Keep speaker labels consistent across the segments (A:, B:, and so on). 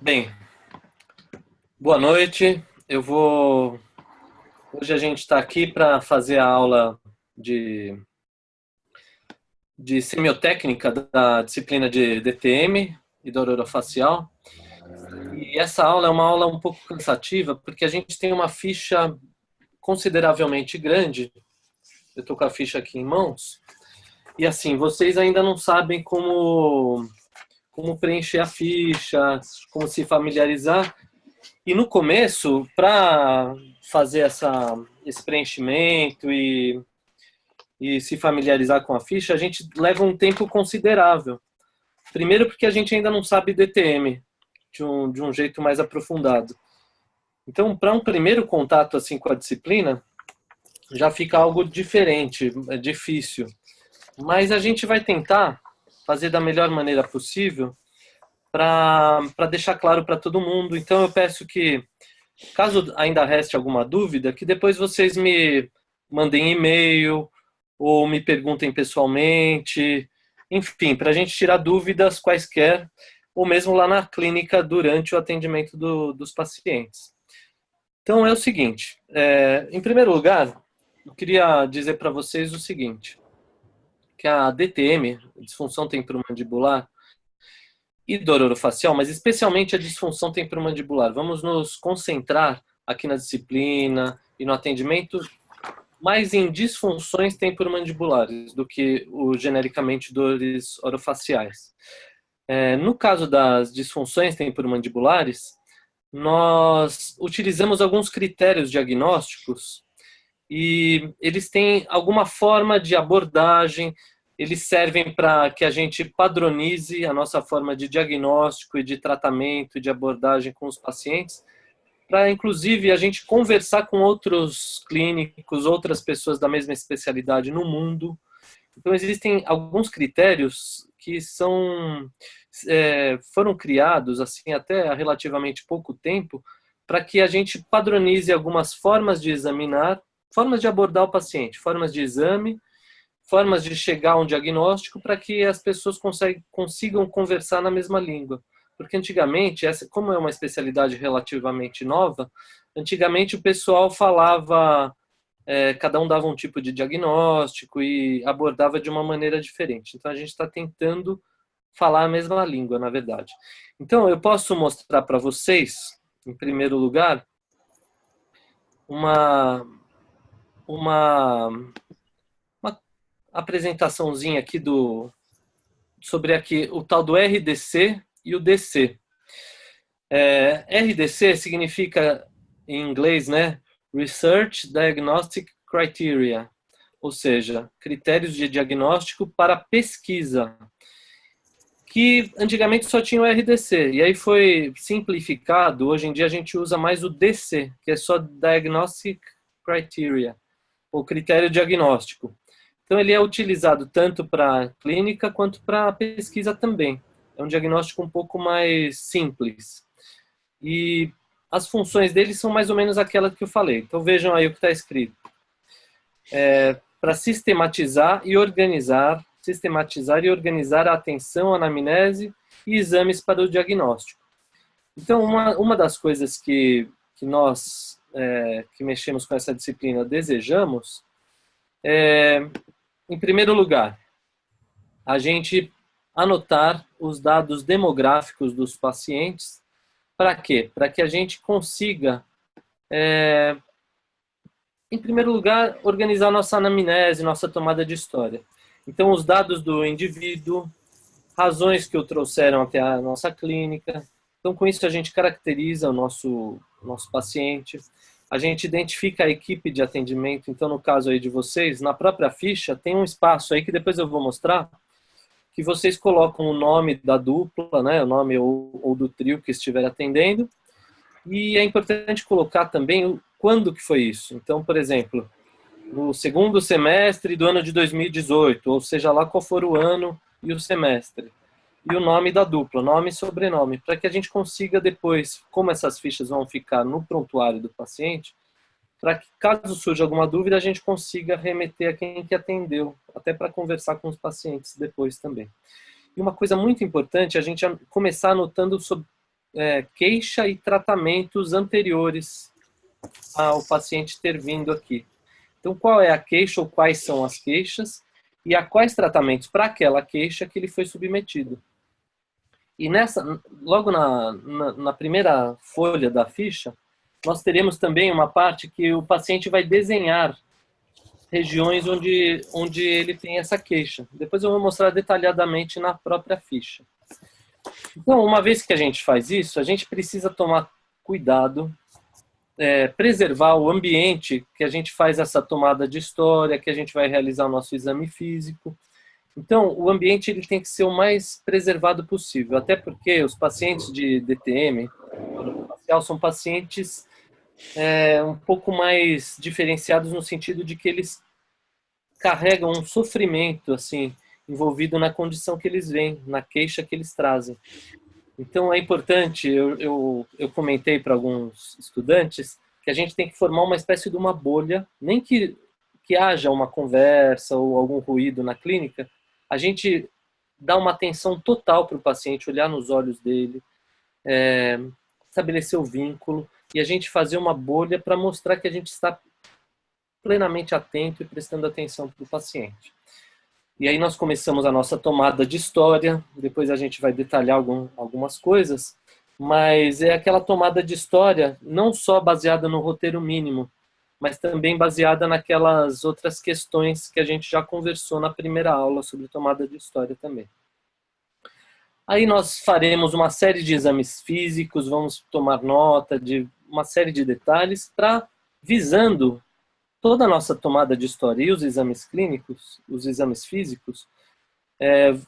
A: Bem, boa noite. Hoje a gente está aqui para fazer a aula de, de semiotécnica da disciplina de DTM e da orofacial. E essa aula é uma aula um pouco cansativa, porque a gente tem uma ficha consideravelmente grande. Eu estou com a ficha aqui em mãos. E assim, vocês ainda não sabem como preencher a ficha, como se familiarizar. E no começo, para fazer esse preenchimento e se familiarizar com a ficha, a gente leva um tempo considerável. Primeiro porque a gente ainda não sabe DTM de um jeito mais aprofundado. Então, para um primeiro contato assim com a disciplina, já fica algo diferente, é difícil. Mas a gente vai tentar fazer da melhor maneira possível para deixar claro para todo mundo. Então, eu peço que, caso ainda reste alguma dúvida, que depois vocês me mandem e-mail ou me perguntem pessoalmente, enfim, para a gente tirar dúvidas quaisquer, ou mesmo lá na clínica durante o atendimento dos pacientes. Então é o seguinte, em primeiro lugar, eu queria dizer para vocês o seguinte, que a DTM, disfunção temporomandibular, e dor orofacial, mas especialmente a disfunção temporomandibular. Vamos nos concentrar aqui na disciplina e no atendimento mais em disfunções temporomandibulares do que genericamente dores orofaciais. No caso das disfunções temporomandibulares, nós utilizamos alguns critérios diagnósticos e eles têm alguma forma de abordagem, eles servem para que a gente padronize a nossa forma de diagnóstico e de tratamento e de abordagem com os pacientes, para inclusive a gente conversar com outros clínicos, outras pessoas da mesma especialidade no mundo. Então existem alguns critérios que foram criados assim até há relativamente pouco tempo para que a gente padronize algumas formas de examinar, formas de abordar o paciente, formas de exame, formas de chegar a um diagnóstico para que as pessoas consigam conversar na mesma língua. Porque antigamente, como é uma especialidade relativamente nova, antigamente o pessoal falava, cada um dava um tipo de diagnóstico e abordava de uma maneira diferente. Então a gente está tentando falar a mesma língua, na verdade. Então eu posso mostrar para vocês, em primeiro lugar, uma, uma, uma apresentaçãozinha aqui sobre aqui o tal do RDC e o DC. RDC significa, em inglês, né, Research Diagnostic Criteria, ou seja, critérios de diagnóstico para pesquisa, que antigamente só tinha o RDC, e aí foi simplificado, hoje em dia a gente usa mais o DC, que é só Diagnostic Criteria, ou critério diagnóstico. Então ele é utilizado tanto para clínica quanto para pesquisa também. É um diagnóstico um pouco mais simples. E as funções dele são mais ou menos aquelas que eu falei. Então vejam aí o que está escrito. Para sistematizar e organizar a atenção, a anamnese e exames para o diagnóstico. Então uma das coisas que nós que mexemos com essa disciplina desejamos em primeiro lugar, a gente anotar os dados demográficos dos pacientes. Para quê? Para que a gente consiga, em primeiro lugar, organizar nossa anamnese, nossa tomada de história. Então, os dados do indivíduo, razões que o trouxeram até a nossa clínica. Então, com isso, a gente caracteriza o nosso paciente. A gente identifica a equipe de atendimento. Então, no caso aí de vocês, na própria ficha, tem um espaço aí que depois eu vou mostrar, que vocês colocam o nome da dupla, né, o nome ou do trio que estiver atendendo, e é importante colocar também quando que foi isso. Então, por exemplo, no segundo semestre do ano de 2018, ou seja lá qual for o ano e o semestre, e o nome da dupla, nome e sobrenome, para que a gente consiga depois, como essas fichas vão ficar no prontuário do paciente, para que, caso surja alguma dúvida, a gente consiga remeter a quem que atendeu, até para conversar com os pacientes depois também. E uma coisa muito importante é a gente começar anotando sobre queixa e tratamentos anteriores ao paciente ter vindo aqui. Então, qual é a queixa ou quais são as queixas e a quais tratamentos para aquela queixa que ele foi submetido. E logo na primeira folha da ficha, nós teremos também uma parte que o paciente vai desenhar regiões onde ele tem essa queixa. Depois eu vou mostrar detalhadamente na própria ficha. Então, uma vez que a gente faz isso, a gente precisa tomar cuidado, preservar o ambiente que a gente faz essa tomada de história, que a gente vai realizar o nosso exame físico. Então, o ambiente ele tem que ser o mais preservado possível, até porque os pacientes de DTM são pacientes um pouco mais diferenciados no sentido de que eles carregam um sofrimento assim envolvido na condição que eles vêm, na queixa que eles trazem. Então é importante, eu comentei para alguns estudantes que a gente tem que formar uma espécie de uma bolha, nem que haja uma conversa ou algum ruído na clínica, a gente dá uma atenção total para o paciente, olhar nos olhos dele, estabelecer o vínculo e a gente fazer uma bolha para mostrar que a gente está plenamente atento e prestando atenção para o paciente. E aí nós começamos a nossa tomada de história, depois a gente vai detalhar algumas coisas, mas é aquela tomada de história não só baseada no roteiro mínimo, mas também baseada naquelas outras questões que a gente já conversou na primeira aula sobre tomada de história também. Aí nós faremos uma série de exames físicos, vamos tomar nota de uma série de detalhes visando toda a nossa tomada de história e os exames clínicos, os exames físicos,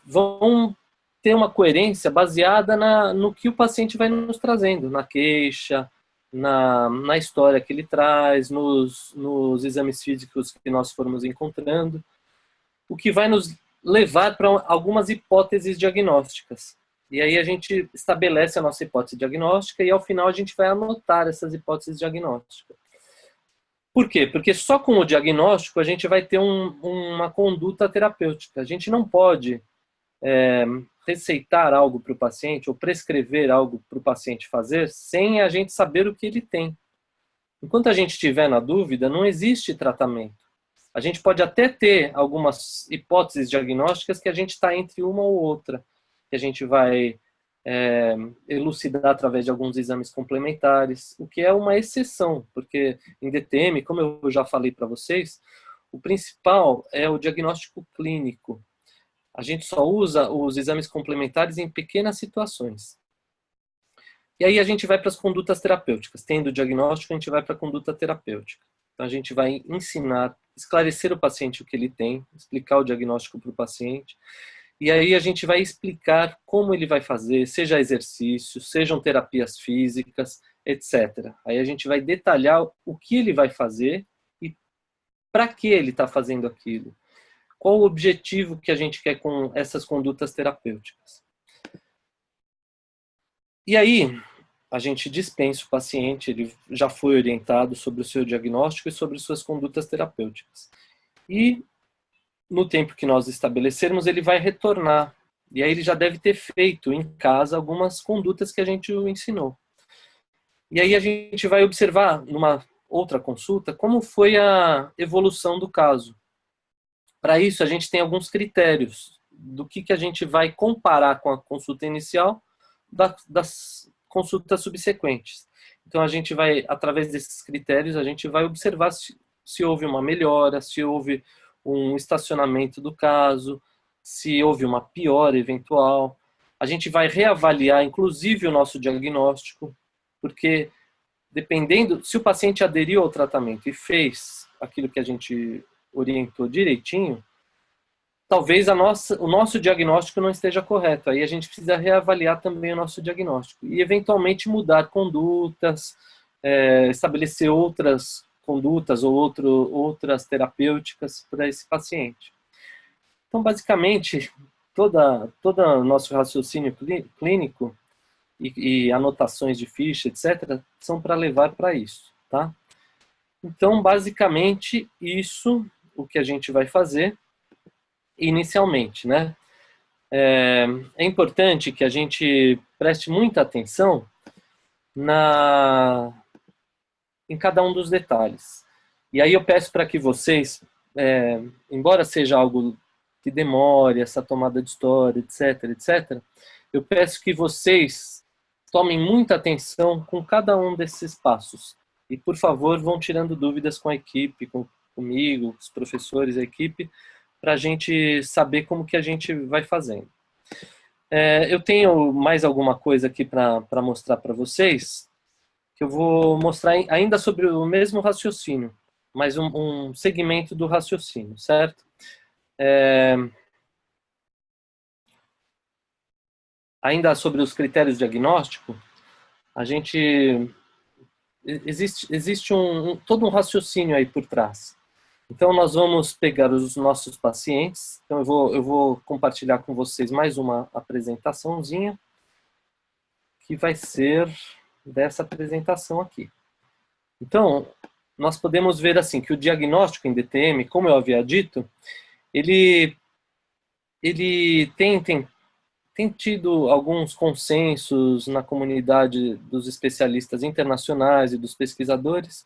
A: vão ter uma coerência baseada no que o paciente vai nos trazendo, na queixa, na história que ele traz, nos exames físicos que nós formos encontrando, o que vai nos levar para algumas hipóteses diagnósticas. E aí a gente estabelece a nossa hipótese diagnóstica e ao final a gente vai anotar essas hipóteses diagnósticas. Por quê? Porque só com o diagnóstico a gente vai ter uma conduta terapêutica. A gente não pode receitar algo para o paciente ou prescrever algo para o paciente fazer sem a gente saber o que ele tem. Enquanto a gente estiver na dúvida, não existe tratamento. A gente pode até ter algumas hipóteses diagnósticas que a gente está entre uma ou outra, que a gente vai elucidar através de alguns exames complementares, o que é uma exceção, porque em DTM, como eu já falei para vocês, o principal é o diagnóstico clínico. A gente só usa os exames complementares em pequenas situações. E aí a gente vai para as condutas terapêuticas. Tendo o diagnóstico, a gente vai para a conduta terapêutica. Então a gente vai ensinar, esclarecer o paciente o que ele tem, explicar o diagnóstico para o paciente. E aí a gente vai explicar como ele vai fazer, seja exercícios, sejam terapias físicas, etc. Aí a gente vai detalhar o que ele vai fazer e para que ele está fazendo aquilo. Qual o objetivo que a gente quer com essas condutas terapêuticas. E aí a gente dispensa o paciente, ele já foi orientado sobre o seu diagnóstico e sobre suas condutas terapêuticas. E no tempo que nós estabelecermos, ele vai retornar. E aí ele já deve ter feito em casa algumas condutas que a gente o ensinou. E aí a gente vai observar, numa outra consulta, como foi a evolução do caso. Para isso, a gente tem alguns critérios do que a gente vai comparar com a consulta inicial das consultas subsequentes. Então, a gente vai, através desses critérios, a gente vai observar se houve uma melhora, se houve um estacionamento do caso, se houve uma piora eventual. A gente vai reavaliar, inclusive, o nosso diagnóstico, porque dependendo, se o paciente aderiu ao tratamento e fez aquilo que a gente orientou direitinho, talvez o nosso diagnóstico não esteja correto. Aí a gente precisa reavaliar também o nosso diagnóstico e, eventualmente, mudar condutas, estabelecer outras condutas ou outras terapêuticas para esse paciente. Então, basicamente, todo o nosso raciocínio clínico e anotações de ficha, etc., são para levar para isso, tá? Então, basicamente, isso o que a gente vai fazer inicialmente, né? É importante que a gente preste muita atenção em cada um dos detalhes. E aí eu peço para que vocês, embora seja algo que demore, essa tomada de história, etc, etc, eu peço que vocês tomem muita atenção com cada um desses passos. E, por favor, vão tirando dúvidas com a equipe, comigo, os professores, a equipe, para a gente saber como que a gente vai fazendo. Eu tenho mais alguma coisa aqui para mostrar para vocês, que eu vou mostrar ainda sobre o mesmo raciocínio, mas um segmento do raciocínio, certo? Ainda sobre os critérios diagnósticos, a gente existe todo um raciocínio aí por trás. Então nós vamos pegar os nossos pacientes. Então eu vou compartilhar com vocês mais uma apresentaçãozinha, que vai ser dessa apresentação aqui. Então, nós podemos ver assim que o diagnóstico em DTM, como eu havia dito, ele tem tido alguns consensos na comunidade dos especialistas internacionais e dos pesquisadores.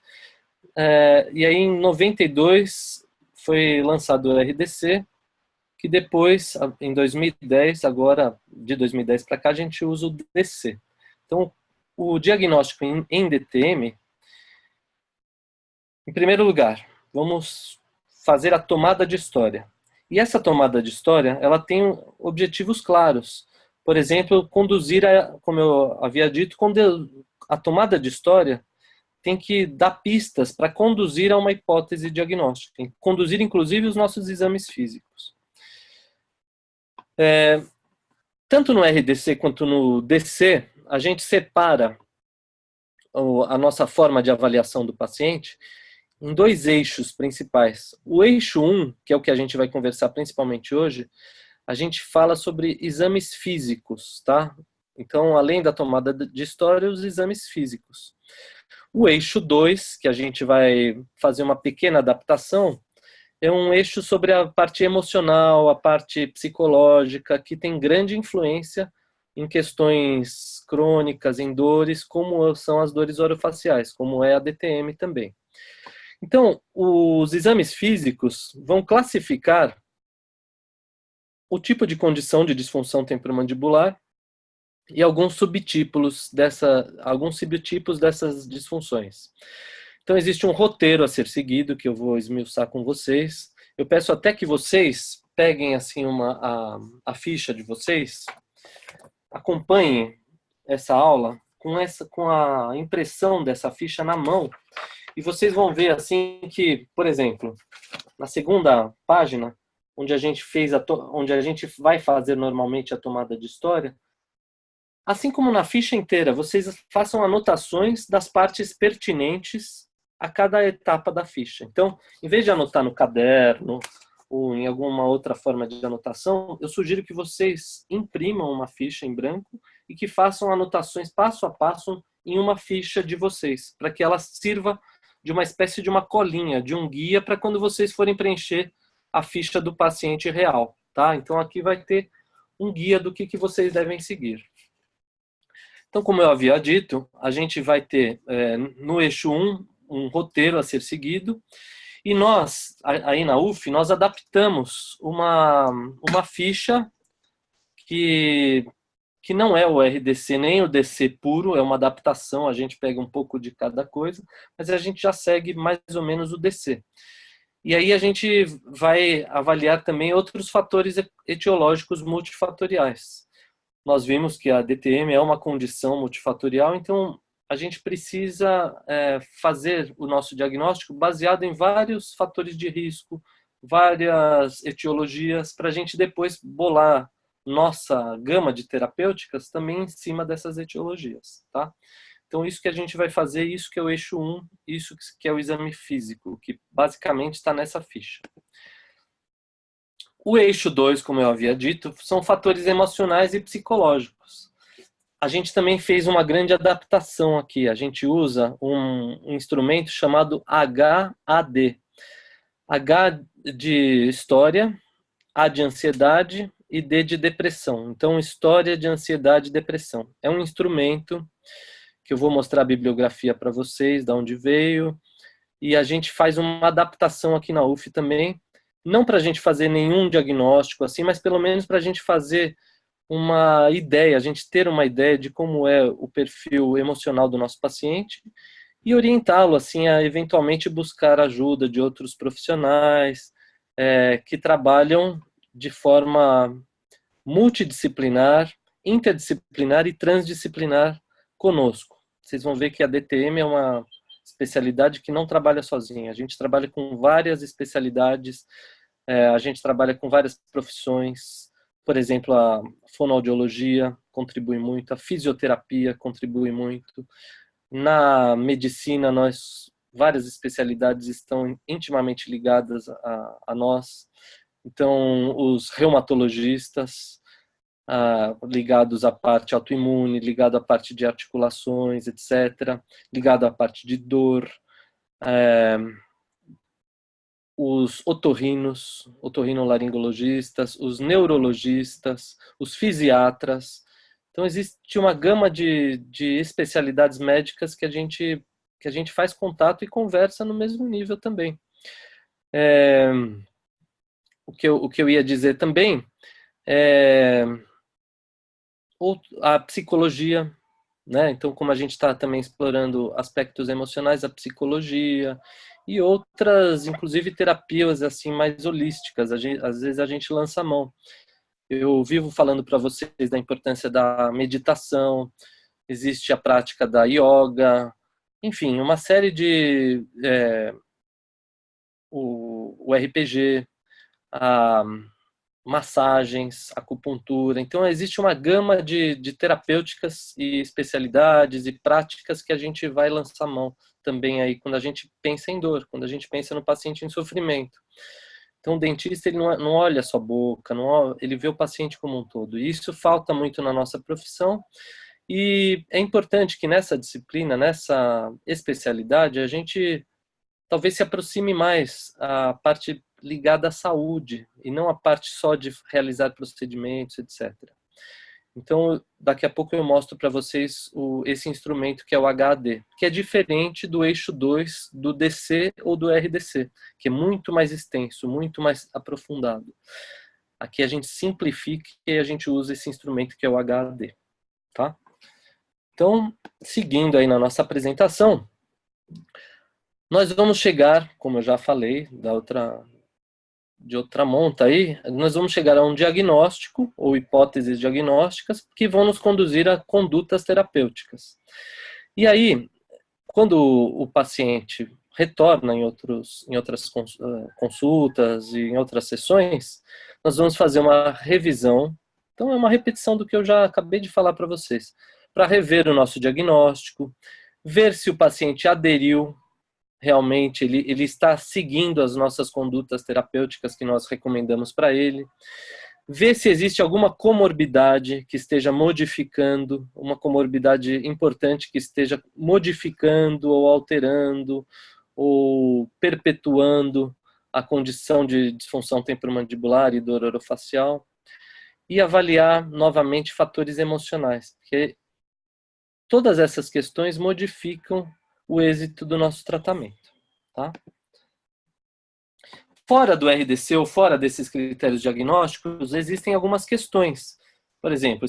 A: E aí, em 92, foi lançado o RDC, que depois, em 2010, agora, de 2010 para cá, a gente usa o DC. Então, o diagnóstico em DTM, em primeiro lugar, vamos fazer a tomada de história. E essa tomada de história, ela tem objetivos claros. Por exemplo, conduzir, como eu havia dito, a tomada de história tem que dar pistas para conduzir a uma hipótese diagnóstica, conduzir inclusive os nossos exames físicos. Tanto no RDC quanto no DC, a gente separa a nossa forma de avaliação do paciente em dois eixos principais. O eixo 1, que é o que a gente vai conversar principalmente hoje, a gente fala sobre exames físicos, tá? Então, além da tomada de história, os exames físicos. O eixo 2, que a gente vai fazer uma pequena adaptação, é um eixo sobre a parte emocional, a parte psicológica, que tem grande influência em questões crônicas, em dores, como são as dores orofaciais, como é a DTM também. Então, os exames físicos vão classificar o tipo de condição de disfunção temporomandibular e alguns subtipos dessas disfunções. Então, existe um roteiro a ser seguido, que eu vou esmiuçar com vocês. Eu peço até que vocês peguem assim a ficha de vocês, acompanhem essa aula com a impressão dessa ficha na mão, e vocês vão ver assim que, por exemplo, na segunda página, onde a gente vai fazer normalmente a tomada de história, assim como na ficha inteira, vocês façam anotações das partes pertinentes a cada etapa da ficha. Então, em vez de anotar no caderno ou em alguma outra forma de anotação, eu sugiro que vocês imprimam uma ficha em branco e que façam anotações passo a passo em uma ficha de vocês, para que ela sirva de uma espécie de uma colinha, de um guia, para quando vocês forem preencher a ficha do paciente real, tá? Então aqui vai ter um guia do que vocês devem seguir. Então, como eu havia dito, a gente vai ter no eixo 1 um roteiro a ser seguido, e nós, aí na UF, nós adaptamos uma ficha que não é o RDC nem o DC puro, é uma adaptação, a gente pega um pouco de cada coisa, mas a gente já segue mais ou menos o DC. E aí a gente vai avaliar também outros fatores etiológicos multifatoriais. Nós vimos que a DTM é uma condição multifatorial, então a gente precisa fazer o nosso diagnóstico baseado em vários fatores de risco, várias etiologias, para a gente depois bolar nossa gama de terapêuticas também em cima dessas etiologias, tá? Então, isso que a gente vai fazer, isso que é o eixo 1, isso que é o exame físico, que basicamente está nessa ficha. O eixo 2, como eu havia dito, são fatores emocionais e psicológicos. A gente também fez uma grande adaptação aqui. A gente usa um instrumento chamado HAD. H de história, A de ansiedade e D de depressão. Então, história de ansiedade e depressão. É um instrumento que eu vou mostrar a bibliografia para vocês, de onde veio, e a gente faz uma adaptação aqui na UF também, não para a gente fazer nenhum diagnóstico assim, mas pelo menos para a gente fazer uma ideia, a gente ter uma ideia de como é o perfil emocional do nosso paciente e orientá-lo assim a eventualmente buscar ajuda de outros profissionais que trabalham de forma multidisciplinar, interdisciplinar e transdisciplinar conosco. Vocês vão ver que a DTM é uma especialidade que não trabalha sozinha. A gente trabalha com várias especialidades, a gente trabalha com várias profissões. Por exemplo, a fonoaudiologia contribui muito, a fisioterapia contribui muito. Na medicina, várias especialidades estão intimamente ligadas a nós. Então, os reumatologistas, ligados à parte autoimune, ligado à parte de articulações, etc., ligado à parte de dor, os otorrinolaringologistas, os neurologistas, os fisiatras. Então, existe uma gama de especialidades médicas que a gente faz contato e conversa no mesmo nível também. O que eu ia dizer também é a psicologia, né? Então, como a gente está também explorando aspectos emocionais, a psicologia e outras, inclusive terapias assim mais holísticas, às vezes a gente lança a mão. Eu vivo falando para vocês da importância da meditação, existe a prática da yoga, enfim, uma série de o RPG, a massagens, acupuntura. Então, existe uma gama de terapêuticas e especialidades e práticas que a gente vai lançar mão também aí quando a gente pensa em dor, quando a gente pensa no paciente em sofrimento. Então, o dentista ele não olha só a boca, ele vê o paciente como um todo. E isso falta muito na nossa profissão. E é importante que nessa disciplina, nessa especialidade, a gente talvez se aproxime mais a parte ligada à saúde e não a parte só de realizar procedimentos, etc. Então, daqui a pouco eu mostro para vocês esse instrumento que é o HAD, que é diferente do eixo 2 do DC ou do RDC, que é muito mais extenso, muito mais aprofundado. Aqui a gente simplifica e a gente usa esse instrumento que é o HAD, tá? Então, seguindo aí na nossa apresentação, nós vamos chegar, como eu já falei, de outra monta aí, nós vamos chegar a um diagnóstico ou hipóteses diagnósticas que vão nos conduzir a condutas terapêuticas. E aí, quando o paciente retorna em outras consultas e em outras sessões, nós vamos fazer uma revisão. Então, é uma repetição do que eu já acabei de falar para vocês, para rever o nosso diagnóstico, ver se o paciente aderiu realmente, ele está seguindo as nossas condutas terapêuticas que nós recomendamos para ele, ver se existe alguma comorbidade que esteja modificando, uma comorbidade importante que esteja modificando ou alterando ou perpetuando a condição de disfunção temporomandibular e dor orofacial, e avaliar novamente fatores emocionais, porque todas essas questões modificam o êxito do nosso tratamento, tá? Fora do RDC ou fora desses critérios diagnósticos, existem algumas questões. Por exemplo,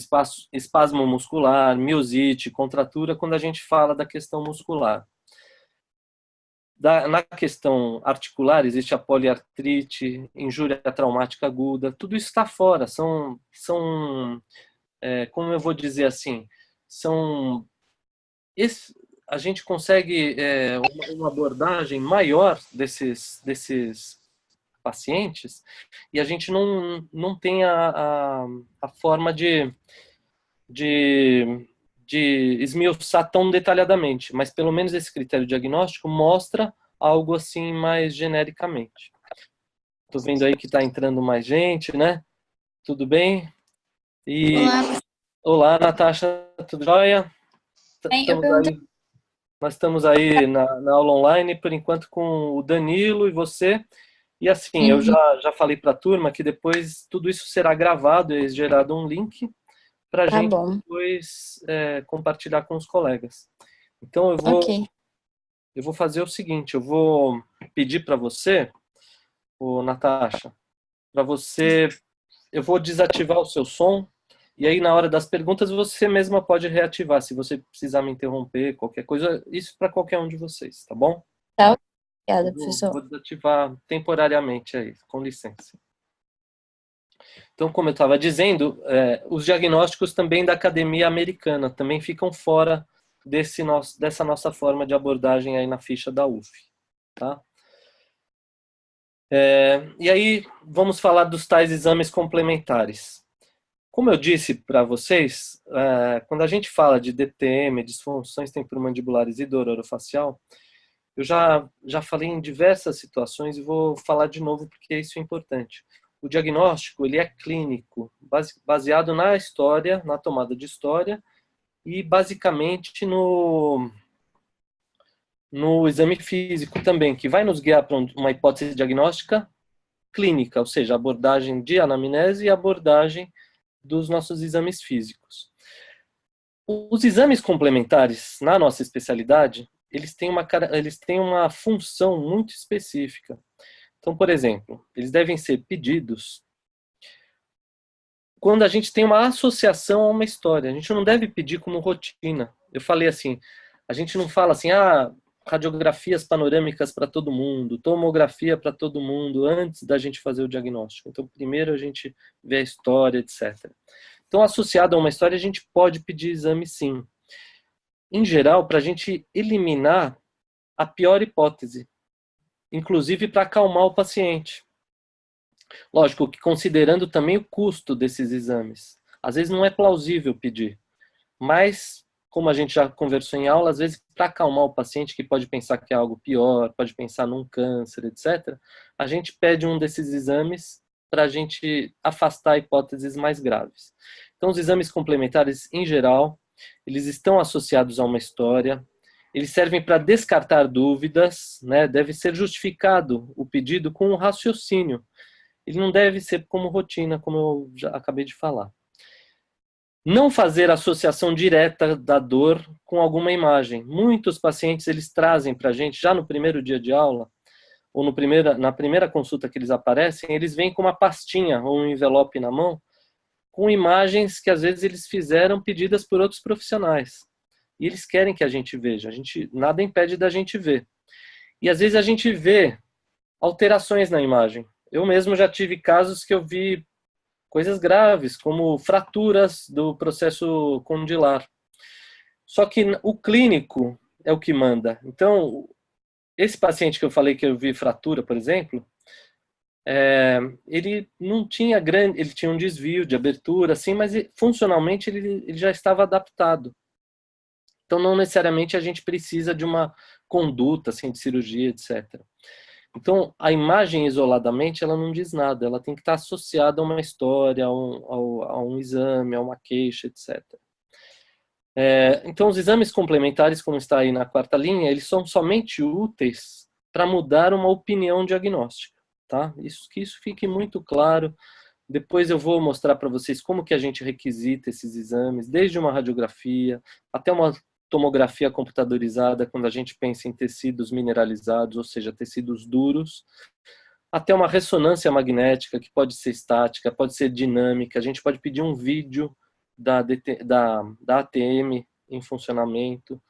A: espasmo muscular, miosite, contratura, quando a gente fala da questão muscular. Na questão articular, existe a poliartrite, injúria traumática aguda, tudo isso está fora. Como eu vou dizer assim, a gente consegue uma abordagem maior desses pacientes e a gente não tem a forma de esmiuçar tão detalhadamente, mas pelo menos esse critério diagnóstico mostra algo assim mais genericamente. Estou vendo aí que está entrando mais gente, né? Tudo bem? Olá, Natasha, tudo jóia? Nós estamos aí na aula online, por enquanto, com o Danilo e você. E assim, eu já falei para a turma que depois tudo isso será gravado e gerado um link para a gente depois compartilhar com os colegas. Então
B: Ok.
A: eu vou fazer o seguinte, eu vou pedir para você, Natasha, para você, eu vou desativar o seu som e aí na hora das perguntas você mesma pode reativar, se você precisar me interromper, qualquer coisa, isso para qualquer um de vocês, tá bom?
B: Tá,
A: Eu
B: obrigada,
A: vou
B: professor.
A: desativar temporariamente aí, com licença. Então, como eu estava dizendo, os diagnósticos também da academia americana também ficam fora dessa nossa forma de abordagem aí na ficha da UF. Tá? E aí, vamos falar dos tais exames complementares. Como eu disse para vocês, quando a gente fala de DTM, disfunções temporomandibulares e dor orofacial, eu já falei em diversas situações e vou falar de novo porque isso é importante. O diagnóstico ele é clínico, baseado na história, na tomada de história e basicamente no exame físico também, que vai nos guiar para uma hipótese diagnóstica clínica, ou seja, abordagem de anamnese e abordagem dos nossos exames físicos. Os exames complementares, na nossa especialidade, eles têm uma função muito específica. Então, por exemplo, eles devem ser pedidos quando a gente tem uma associação a uma história. A gente não deve pedir como rotina. Eu falei assim, a gente não fala assim, radiografias panorâmicas para todo mundo, tomografia para todo mundo, antes da gente fazer o diagnóstico. Então, primeiro a gente vê a história, etc. Então, associado a uma história, a gente pode pedir exame sim. Em geral, para a gente eliminar a pior hipótese, inclusive para acalmar o paciente. Lógico que considerando também o custo desses exames. Às vezes não é plausível pedir, mas como a gente já conversou em aula, às vezes para acalmar o paciente que pode pensar que é algo pior, pode pensar num câncer, etc., a gente pede um desses exames para a gente afastar hipóteses mais graves. Então, os exames complementares, em geral, eles estão associados a uma história, eles servem para descartar dúvidas, né? Deve ser justificado o pedido com um raciocínio. Ele não deve ser como rotina, como eu já acabei de falar. Não fazer associação direta da dor com alguma imagem. Muitos pacientes eles trazem para a gente, já no primeiro dia de aula, ou na primeira consulta que eles aparecem, eles vêm com uma pastinha ou um envelope na mão, com imagens que às vezes eles fizeram pedidas por outros profissionais. E eles querem que a gente veja. Nada impede da gente ver. E às vezes a gente vê alterações na imagem. Eu mesmo já tive casos que eu vi coisas graves, como fraturas do processo condilar. Só que o clínico é o que manda. Então, esse paciente que eu falei que eu vi fratura, por exemplo, ele não tinha ele tinha um desvio de abertura, assim, mas funcionalmente ele já estava adaptado. Então, não necessariamente a gente precisa de uma conduta, assim, de cirurgia, etc. Então, a imagem isoladamente, ela não diz nada, ela tem que estar associada a uma história, a um exame, a uma queixa, etc. Então, os exames complementares, como está aí na quarta linha, eles são somente úteis para mudar uma opinião diagnóstica, tá? Que isso fique muito claro. Depois eu vou mostrar para vocês como que a gente requisita esses exames, desde uma radiografia até uma tomografia computadorizada, quando a gente pensa em tecidos mineralizados, ou seja, tecidos duros, até uma ressonância magnética, que pode ser estática, pode ser dinâmica. A gente pode pedir um vídeo da ATM em funcionamento.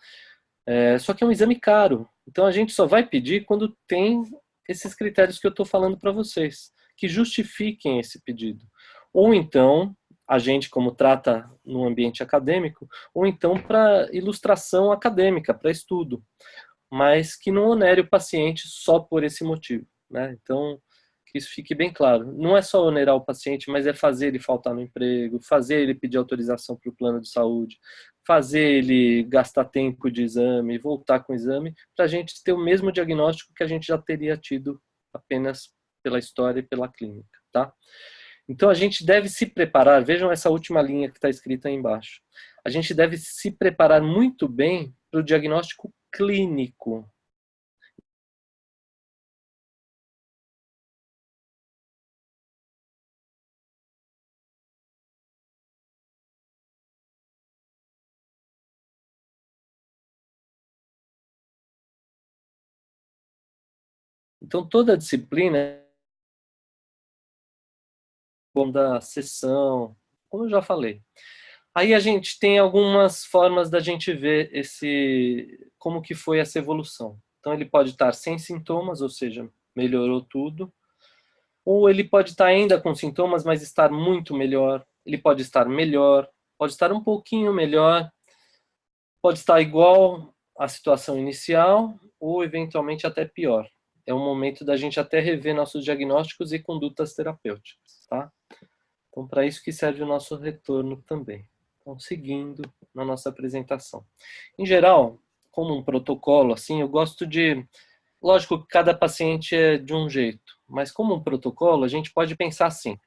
A: Só que é um exame caro. Então a gente só vai pedir quando tem esses critérios que eu estou falando para vocês, que justifiquem esse pedido. Ou então, a gente, como trata no ambiente acadêmico, ou então para ilustração acadêmica, para estudo, mas que não onere o paciente só por esse motivo, né? Então, que isso fique bem claro. Não é só onerar o paciente, mas é fazer ele faltar no emprego, fazer ele pedir autorização para o plano de saúde, fazer ele gastar tempo de exame, voltar com o exame, para a gente ter o mesmo diagnóstico que a gente já teria tido apenas pela história e pela clínica, tá? Então a gente deve se preparar, vejam essa última linha que está escrita aí embaixo. A gente deve se preparar muito bem para o diagnóstico clínico. Então, toda a disciplina da sessão, como eu já falei. Aí a gente tem algumas formas da gente ver como que foi essa evolução. Então, ele pode estar sem sintomas, ou seja, melhorou tudo. Ou ele pode estar ainda com sintomas, mas estar muito melhor. Ele pode estar melhor, pode estar um pouquinho melhor, pode estar igual à situação inicial, ou eventualmente até pior. É o momento da gente até rever nossos diagnósticos e condutas terapêuticas, tá? Então, para isso que serve o nosso retorno também. Então, seguindo na nossa apresentação. Em geral, como um protocolo, assim, eu gosto de... Lógico que cada paciente é de um jeito, mas como um protocolo, a gente pode pensar assim,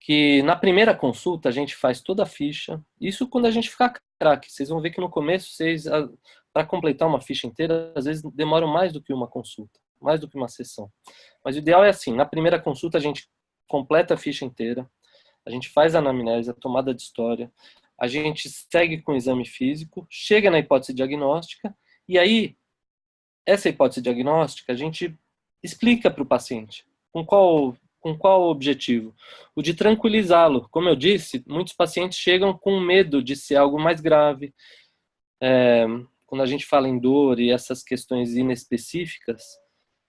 A: que na primeira consulta a gente faz toda a ficha, isso quando a gente ficar craque. Vocês vão ver que no começo, para completar uma ficha inteira, às vezes demoram mais do que uma consulta, mais do que uma sessão. Mas o ideal é assim, na primeira consulta a gente completa a ficha inteira, a gente faz a anamnese, a tomada de história, a gente segue com o exame físico, chega na hipótese diagnóstica, e aí, essa hipótese diagnóstica, a gente explica para o paciente com qual objetivo? O de tranquilizá-lo. Como eu disse, muitos pacientes chegam com medo de ser algo mais grave. Quando a gente fala em dor e essas questões inespecíficas,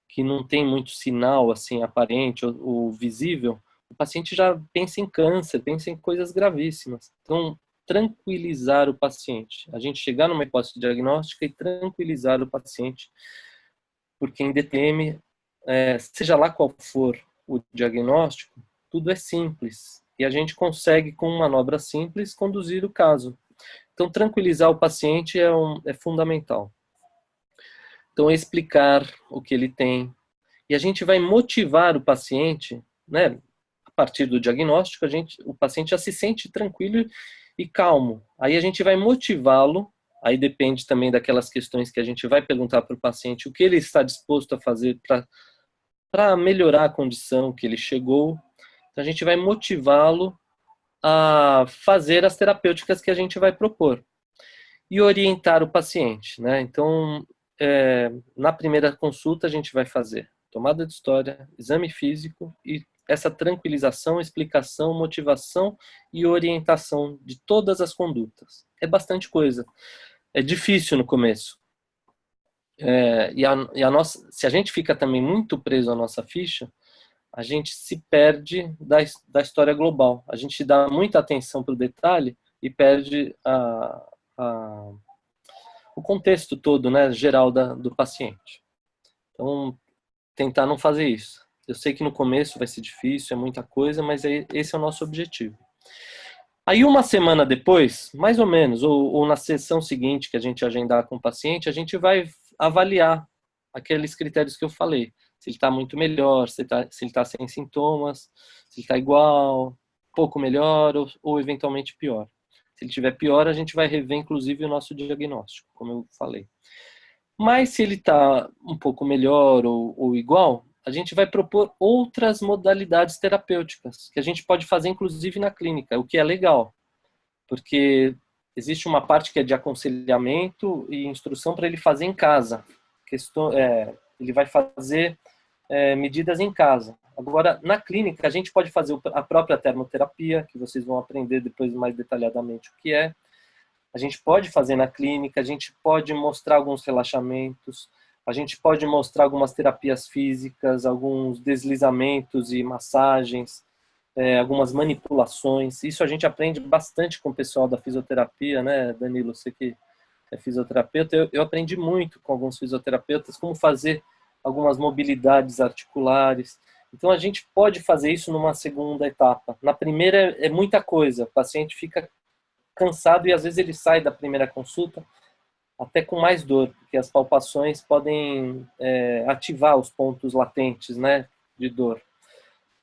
A: que não tem muito sinal assim aparente ou visível, o paciente já pensa em câncer, pensa em coisas gravíssimas. Então, tranquilizar o paciente. A gente chegar numa hipótese diagnóstica e tranquilizar o paciente, porque em DTM, seja lá qual for o diagnóstico, tudo é simples. E a gente consegue, com manobra simples, conduzir o caso. Então, tranquilizar o paciente é fundamental. Então, explicar o que ele tem. E a gente vai motivar o paciente, né? A partir do diagnóstico, o paciente já se sente tranquilo e calmo. Aí a gente vai motivá-lo, aí depende também daquelas questões que a gente vai perguntar para o paciente, o que ele está disposto a fazer para melhorar a condição que ele chegou. Então a gente vai motivá-lo a fazer as terapêuticas que a gente vai propor. E orientar o paciente, né? Então, na primeira consulta a gente vai fazer tomada de história, exame físico e essa tranquilização, explicação, motivação e orientação de todas as condutas. É bastante coisa. É difícil no começo. Se a gente fica também muito preso à nossa ficha, a gente se perde da história global. A gente dá muita atenção para o detalhe e perde o contexto todo, né, geral do paciente. Então, tentar não fazer isso. Eu sei que no começo vai ser difícil, é muita coisa, mas esse é o nosso objetivo. Aí uma semana depois, mais ou menos, ou na sessão seguinte que a gente agendar com o paciente, a gente vai avaliar aqueles critérios que eu falei. Se ele está muito melhor, se ele está sem sintomas, se ele está igual, pouco melhor ou eventualmente pior. Se ele estiver pior, a gente vai rever inclusive o nosso diagnóstico, como eu falei. Mas se ele está um pouco melhor ou igual, a gente vai propor outras modalidades terapêuticas, que a gente pode fazer inclusive na clínica, o que é legal, porque existe uma parte que é de aconselhamento e instrução para ele fazer em casa. Ele vai fazer medidas em casa. Agora, na clínica, a gente pode fazer a própria termoterapia, que vocês vão aprender depois mais detalhadamente o que é. A gente pode fazer na clínica, a gente pode mostrar alguns relaxamentos, a gente pode mostrar algumas terapias físicas, alguns deslizamentos e massagens, algumas manipulações. Isso a gente aprende bastante com o pessoal da fisioterapia, né, Danilo? Você que é fisioterapeuta, eu aprendi muito com alguns fisioterapeutas como fazer algumas mobilidades articulares. Então a gente pode fazer isso numa segunda etapa. Na primeira é muita coisa, o paciente fica cansado e às vezes ele sai da primeira consulta até com mais dor, porque as palpações podem ativar os pontos latentes, né, de dor.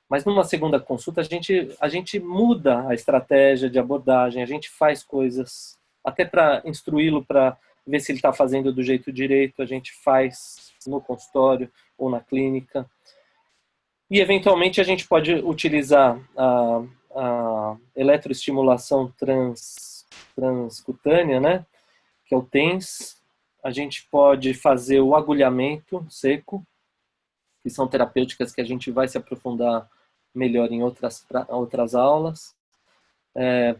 A: Mas numa segunda consulta a gente muda a estratégia de abordagem, a gente faz coisas até para instruí-lo para ver se ele está fazendo do jeito direito, a gente faz no consultório ou na clínica. E eventualmente a gente pode utilizar a eletroestimulação transcutânea, né, que é o TENS. A gente pode fazer o agulhamento seco, que são terapêuticas que a gente vai se aprofundar melhor em outras aulas.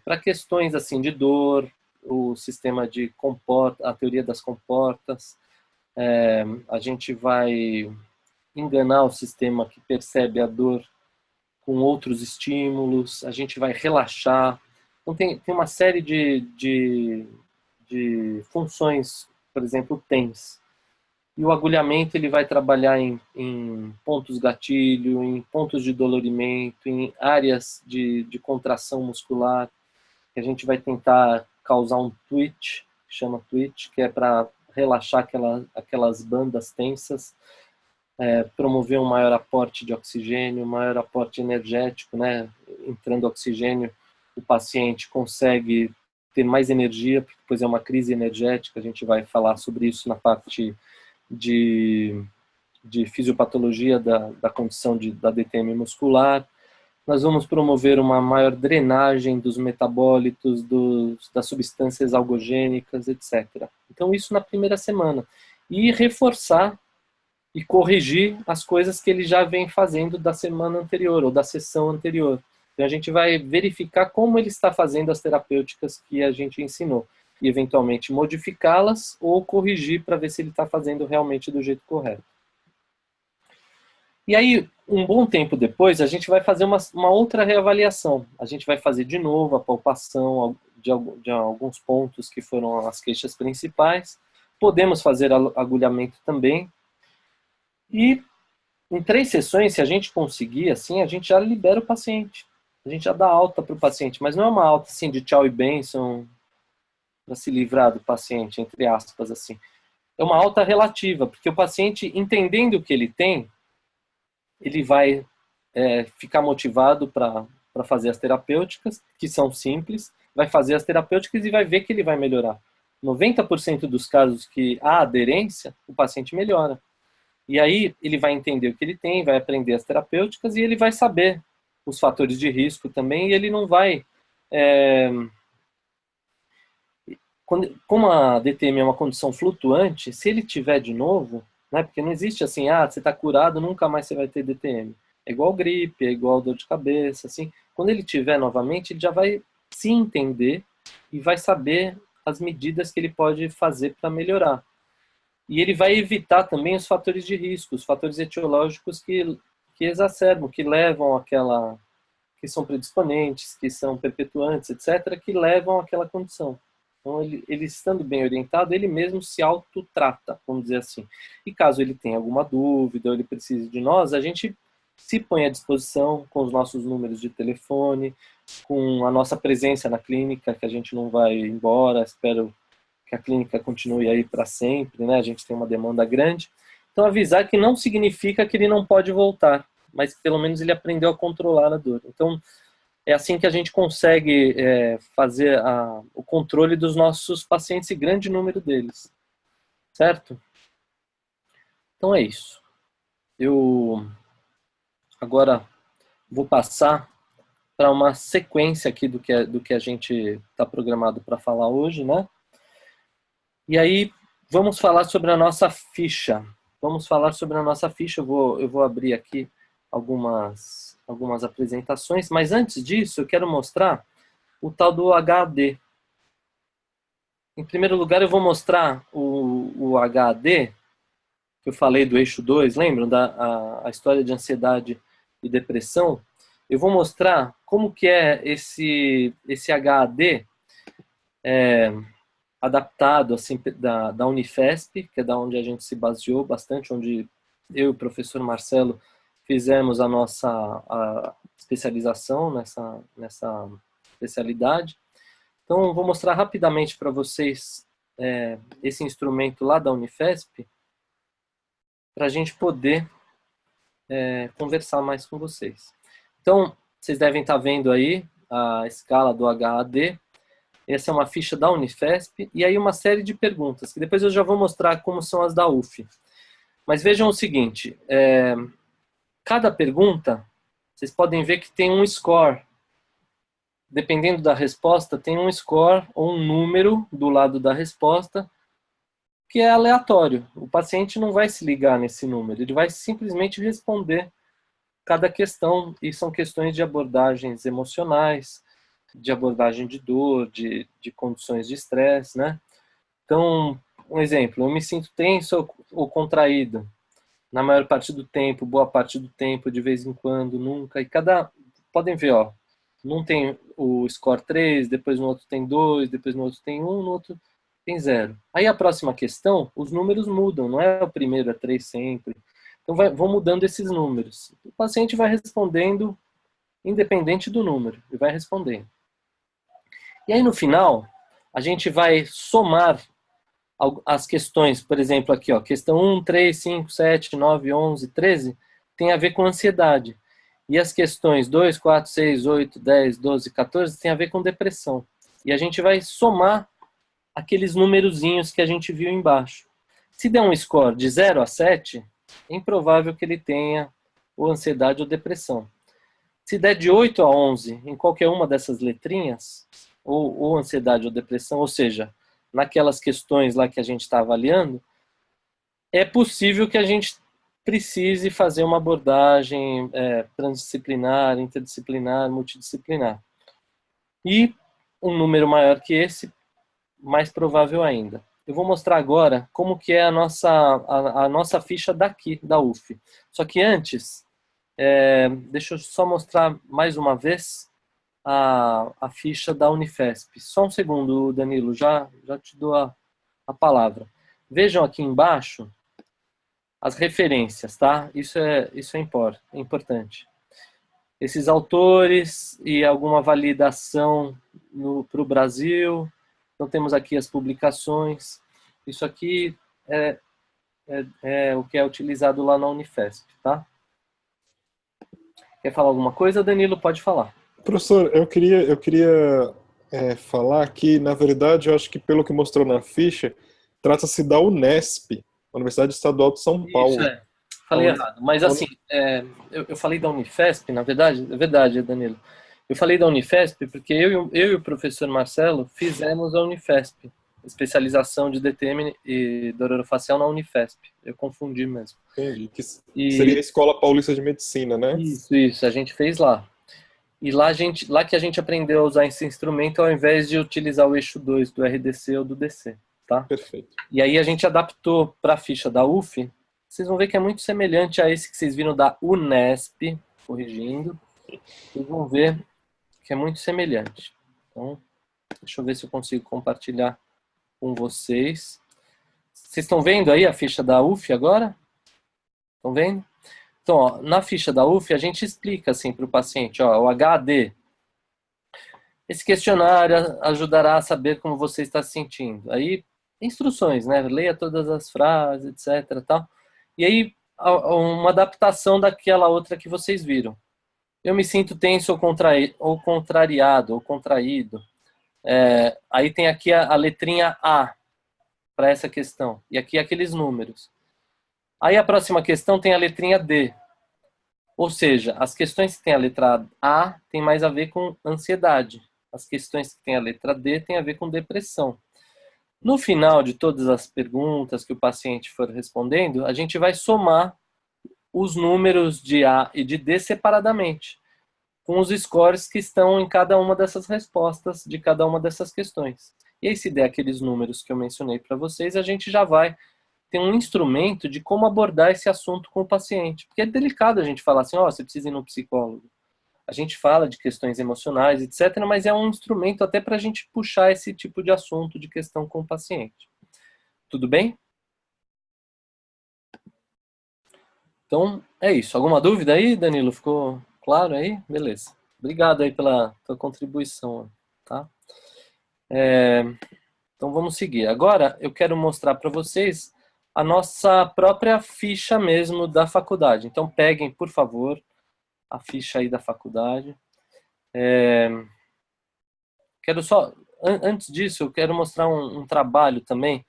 A: Para questões assim de dor, o sistema de comporta, a teoria das comportas, a gente vai enganar o sistema que percebe a dor com outros estímulos, a gente vai relaxar. Então tem uma série de funções, por exemplo, o TENS. E o agulhamento ele vai trabalhar em pontos gatilho, em pontos de dolorimento, em áreas de contração muscular, que a gente vai tentar causar um twitch, que chama twitch, que é para relaxar aquelas bandas tensas, promover um maior aporte de oxigênio, um maior aporte energético, né? Entrando oxigênio, o paciente consegue ter mais energia, porque depois é uma crise energética, a gente vai falar sobre isso na parte de fisiopatologia da condição da DTM muscular. Nós vamos promover uma maior drenagem dos metabólitos, das substâncias algogênicas, etc. Então, isso na primeira semana. E reforçar e corrigir as coisas que ele já vem fazendo da semana anterior ou da sessão anterior. Então, a gente vai verificar como ele está fazendo as terapêuticas que a gente ensinou e, eventualmente, modificá-las ou corrigir para ver se ele está fazendo realmente do jeito correto. E aí, um bom tempo depois, a gente vai fazer uma outra reavaliação. A gente vai fazer de novo a palpação de alguns pontos que foram as queixas principais. Podemos fazer agulhamento também. E em 3 sessões, se a gente conseguir, assim, a gente já libera o paciente. A gente já dá alta para o paciente, mas não é uma alta assim de tchau e bênção para se livrar do paciente, entre aspas, assim. É uma alta relativa, porque o paciente, entendendo o que ele tem, ele vai ficar motivado para fazer as terapêuticas, que são simples, vai fazer as terapêuticas e vai ver que ele vai melhorar. 90% dos casos que há aderência, o paciente melhora. E aí ele vai entender o que ele tem, vai aprender as terapêuticas e ele vai saber os fatores de risco também, e ele não vai... Como a DTM é uma condição flutuante, se ele tiver de novo, né, porque não existe assim, você está curado, nunca mais você vai ter DTM. É igual gripe, é igual dor de cabeça, assim. Quando ele tiver novamente, ele já vai se entender e vai saber as medidas que ele pode fazer para melhorar. E ele vai evitar também os fatores de risco, os fatores etiológicos que exacerbam, que levam àquela... que são predisponentes, que são perpetuantes, etc., que levam àquela condição. Então, ele estando bem orientado, ele mesmo se autotrata, vamos dizer assim. E caso ele tenha alguma dúvida ou ele precise de nós, a gente se põe à disposição com os nossos números de telefone, com a nossa presença na clínica, que a gente não vai embora, espero que a clínica continue aí para sempre, né? A gente tem uma demanda grande. Então, avisar que não significa que ele não pode voltar, mas pelo menos ele aprendeu a controlar a dor. Então, é assim que a gente consegue fazer o controle dos nossos pacientes e grande número deles. Certo? Então é isso. Eu agora vou passar para uma sequência aqui do que a gente está programado para falar hoje, né? E aí vamos falar sobre a nossa ficha. Vamos falar sobre a nossa ficha. Eu vou abrir aqui algumas apresentações, mas antes disso eu quero mostrar o tal do HAD. Em primeiro lugar eu vou mostrar o HAD, que eu falei do eixo 2, lembram a história de ansiedade e depressão? Eu vou mostrar como que é esse HAD adaptado assim, da Unifesp, que é da onde a gente se baseou bastante, onde eu e o professor Marcelo fizemos a nossa especialização nessa especialidade. Então, vou mostrar rapidamente para vocês esse instrumento lá da Unifesp, para a gente poder conversar mais com vocês. Então, vocês devem estar vendo aí a escala do HAD. Essa é uma ficha da Unifesp, e aí uma série de perguntas, que depois eu já vou mostrar como são as da UF. Mas vejam o seguinte, cada pergunta, vocês podem ver que tem um score. Dependendo da resposta, tem um score ou um número do lado da resposta, que é aleatório. O paciente não vai se ligar nesse número, ele vai simplesmente responder cada questão, e são questões de abordagens emocionais, de abordagem de dor, de condições de estresse, né? Então, um exemplo, eu me sinto tenso ou contraído na maior parte do tempo, boa parte do tempo, de vez em quando, nunca, e podem ver, ó, num tem o score 3, depois no outro tem 2, depois no outro tem 1, no outro tem 0. Aí a próxima questão, os números mudam, não é o primeiro, é 3 sempre. Então vão mudando esses números. O paciente vai respondendo independente do número, e vai respondendo. E aí no final, a gente vai somar as questões, por exemplo, aqui, ó, questão 1, 3, 5, 7, 9, 11, 13, tem a ver com ansiedade. E as questões 2, 4, 6, 8, 10, 12, 14 tem a ver com depressão. E a gente vai somar aqueles numerozinhos que a gente viu embaixo. Se der um score de 0 a 7, é improvável que ele tenha ou ansiedade ou depressão. Se der de 8 a 11 em qualquer uma dessas letrinhas, ou ansiedade ou depressão, ou seja, naquelas questões lá que a gente está avaliando, é possível que a gente precise fazer uma abordagem transdisciplinar, interdisciplinar, multidisciplinar. E um número maior que esse, mais provável ainda. Eu vou mostrar agora como que é a nossa ficha daqui, da UF. Só que antes, deixa eu só mostrar mais uma vez a ficha da Unifesp. Só um segundo, Danilo, já te dou a palavra. Vejam aqui embaixo as referências, tá? Isso é importante. Esses autores e alguma validação para o Brasil. Então temos aqui as publicações. Isso aqui é o que é utilizado lá na Unifesp, tá? Quer falar alguma coisa, Danilo? Pode falar.
B: Professor, eu queria falar que, na verdade, eu acho que pelo que mostrou na ficha, trata-se da Unesp, Universidade Estadual de São
A: Isso
B: Paulo.
A: é.
B: A
A: Falei
B: Uni-
A: errado. Mas
B: a Uni-
A: assim, eu falei da Unifesp, na verdade, é verdade, Danilo. Eu falei da Unifesp porque eu e o professor Marcelo fizemos a Unifesp, especialização de DTM e dor orofacial na Unifesp. Eu confundi mesmo.
B: Entendi, que seria a
A: E
B: Escola Paulista de Medicina, né?
A: isso, a gente fez lá. E lá que a gente aprendeu a usar esse instrumento ao invés de utilizar o eixo 2 do RDC ou do DC, tá?
B: Perfeito.
A: E aí a gente adaptou para a ficha da UF. Vocês vão ver que é muito semelhante a esse que vocês viram da Unesp, corrigindo. Vocês vão ver que é muito semelhante. Então, deixa eu ver se eu consigo compartilhar com vocês. Vocês estão vendo aí a ficha da UF agora? Estão vendo? Então, ó, na ficha da UF, a gente explica assim para o paciente, ó, o HAD. Esse questionário ajudará a saber como você está se sentindo. Aí, instruções, né? Leia todas as frases, etc. Tal. E aí, uma adaptação daquela outra que vocês viram. Eu me sinto tenso ou contrariado, ou contraído. Aí tem aqui a letrinha A para essa questão. E aqui aqueles números. Aí a próxima questão tem a letrinha D. Ou seja, as questões que tem a letra A tem mais a ver com ansiedade. As questões que tem a letra D tem a ver com depressão. No final de todas as perguntas que o paciente for respondendo, a gente vai somar os números de A e de D separadamente, com os scores que estão em cada uma dessas respostas de cada uma dessas questões. E aí, se der aqueles números que eu mencionei para vocês, a gente já vai ter um instrumento de como abordar esse assunto com o paciente. Porque é delicado a gente falar assim, ó, você precisa ir no psicólogo. A gente fala de questões emocionais, etc., mas é um instrumento até para a gente puxar esse tipo de assunto, de questão com o paciente. Tudo bem? Então, é isso. Alguma dúvida aí, Danilo? Ficou claro aí? Beleza. Obrigado aí pela contribuição, tá? Então, vamos seguir. Agora, eu quero mostrar para vocês a nossa própria ficha mesmo da faculdade. Então, peguem, por favor, a ficha aí da faculdade. Quero só, antes disso, eu quero mostrar um trabalho também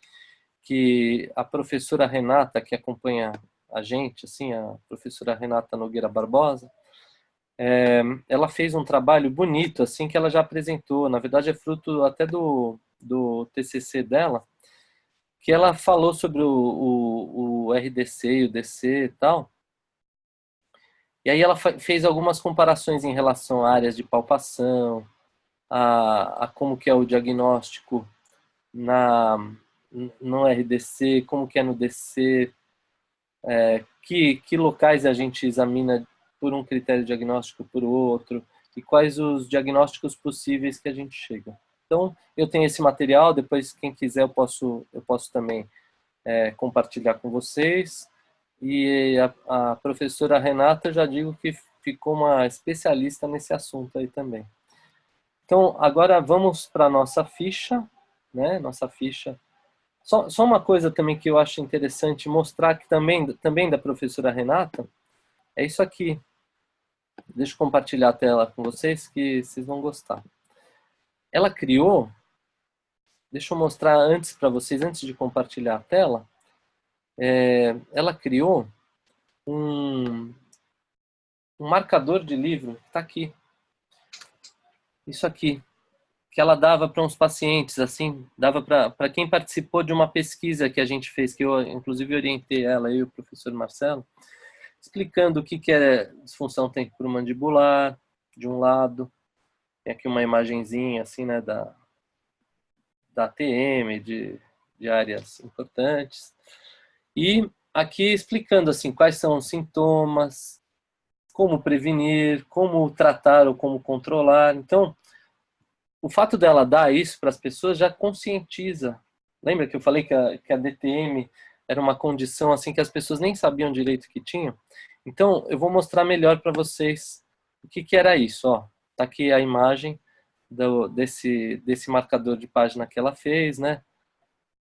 A: que a professora Renata, que acompanha a gente, assim, a professora Renata Nogueira Barbosa, ela fez um trabalho bonito, assim, que ela já apresentou. Na verdade, é fruto até do TCC dela, que ela falou sobre o RDC e o DC e tal. E aí ela fez algumas comparações em relação a áreas de palpação, a como que é o diagnóstico na, no RDC, como que é no DC, que locais a gente examina por um critério diagnóstico por outro, e quais os diagnósticos possíveis que a gente chega. Então, eu tenho esse material, depois quem quiser eu posso também compartilhar com vocês. E a professora Renata, já digo que ficou uma especialista nesse assunto aí também. Então, agora vamos para a nossa ficha, né? Nossa ficha. Só uma coisa também que eu acho interessante mostrar, que também da professora Renata, é isso aqui. Deixa eu compartilhar a tela com vocês, que vocês vão gostar. Ela criou, deixa eu mostrar antes para vocês, antes de compartilhar a tela, ela criou um marcador de livro, está aqui. Isso aqui, que ela dava para uns pacientes, assim, dava para quem participou de uma pesquisa que a gente fez, que eu inclusive orientei ela e o professor Marcelo, explicando o que é disfunção temporomandibular, de um lado, tem aqui uma imagenzinha, assim, né, da TM, de áreas importantes, e aqui explicando, assim, quais são os sintomas, como prevenir, como tratar ou como controlar. Então, o fato dela dar isso para as pessoas já conscientiza. Lembra que eu falei que a DTM era uma condição assim que as pessoas nem sabiam direito que tinham? Então, eu vou mostrar melhor para vocês o que era isso. Ó, tá aqui a imagem desse marcador de página que ela fez, né?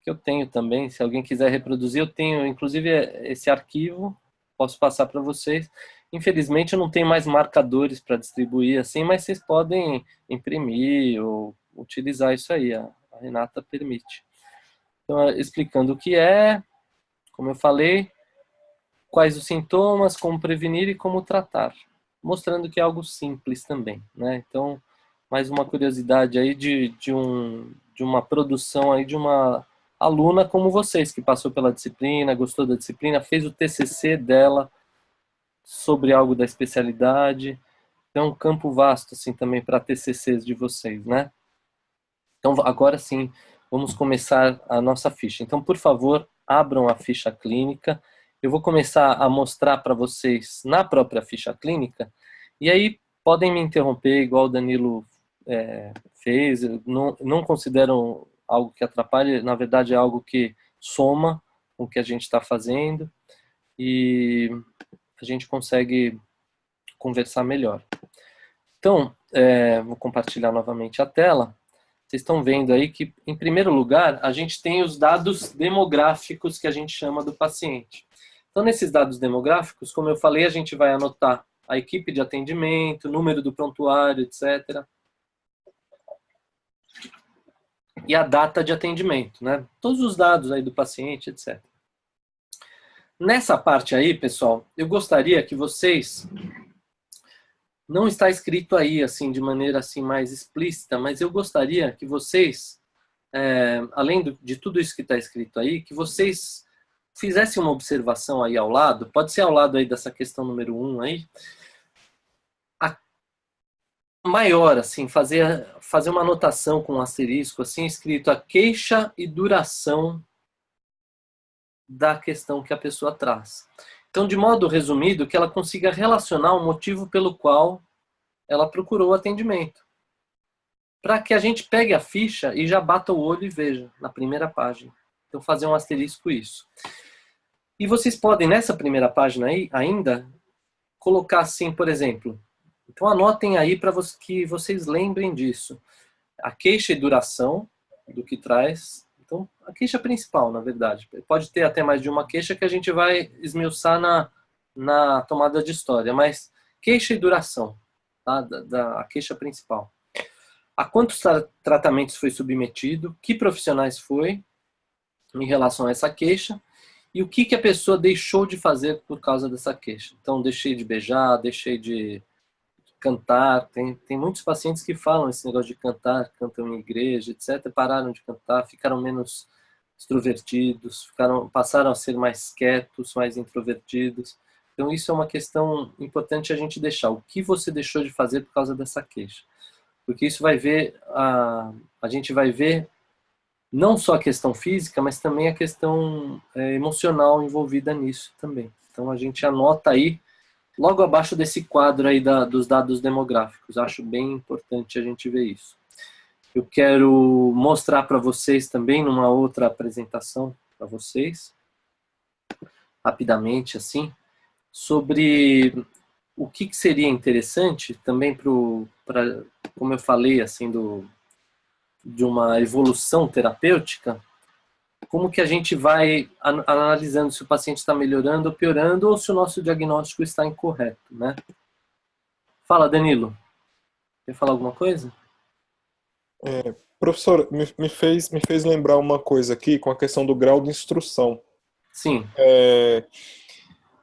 A: Que eu tenho também, se alguém quiser reproduzir, eu tenho inclusive esse arquivo, posso passar para vocês. Infelizmente eu não tenho mais marcadores para distribuir assim, mas vocês podem imprimir ou utilizar isso aí, a Renata permite. Então, explicando o que é, como eu falei, quais os sintomas, como prevenir e como tratar. Mostrando que é algo simples também, né? Então, mais uma curiosidade aí de uma produção aí de uma aluna como vocês, que passou pela disciplina, gostou da disciplina, fez o TCC dela sobre algo da especialidade. Então, é um campo vasto, assim, também para TCCs de vocês, né? Então, agora sim, vamos começar a nossa ficha. Então, por favor, abram a ficha clínica. Eu vou começar a mostrar para vocês na própria ficha clínica, e aí podem me interromper, igual o Danilo fez. Eu não considero algo que atrapalhe, na verdade é algo que soma com o que a gente está fazendo, e a gente consegue conversar melhor. Então, vou compartilhar novamente a tela. Vocês estão vendo aí que, em primeiro lugar, a gente tem os dados demográficos que a gente chama do paciente. Então, nesses dados demográficos, como eu falei, a gente vai anotar a equipe de atendimento, número do prontuário, etc. E a data de atendimento, né? Todos os dados aí do paciente, etc. Nessa parte aí, pessoal, eu gostaria que vocês... Não está escrito aí, assim, de maneira assim mais explícita, mas eu gostaria que vocês, além de tudo isso que está escrito aí, que vocês fizessem uma observação aí ao lado, pode ser ao lado aí dessa questão número 1 aí, a maior, assim, fazer uma anotação com um asterisco, assim, escrito a queixa e duração da questão que a pessoa traz. Então, de modo resumido, que ela consiga relacionar o motivo pelo qual ela procurou o atendimento. Para que a gente pegue a ficha e já bata o olho e veja na primeira página. Então, fazer um asterisco isso. E vocês podem, nessa primeira página aí, ainda, colocar assim, por exemplo. Então, anotem aí para que vocês lembrem disso. A queixa e duração do que traz. Então, a queixa principal, na verdade. Pode ter até mais de uma queixa que a gente vai esmiuçar na tomada de história. Mas queixa e duração, tá? Da queixa principal. A quantos tratamentos foi submetido, que profissionais foi em relação a essa queixa, e o que a pessoa deixou de fazer por causa dessa queixa. Então, deixei de beijar, deixei de cantar. Tem muitos pacientes que falam esse negócio de cantar, cantam em igreja, etc. Pararam de cantar, ficaram menos extrovertidos, passaram a ser mais quietos, mais introvertidos. Então isso é uma questão importante a gente deixar. O que você deixou de fazer por causa dessa queixa? Porque isso vai ver, a gente vai ver não só a questão física, mas também a questão emocional envolvida nisso também. Então a gente anota aí, logo abaixo desse quadro aí dos dados demográficos. Acho bem importante a gente ver isso. Eu quero mostrar para vocês também, numa outra apresentação para vocês, rapidamente assim, sobre o que seria interessante também para, como eu falei, assim, de uma evolução terapêutica, como que a gente vai analisando se o paciente está melhorando ou piorando ou se o nosso diagnóstico está incorreto, né? Fala, Danilo. Quer falar alguma coisa?
B: Professor, me fez lembrar uma coisa aqui com a questão do grau de instrução.
A: Sim.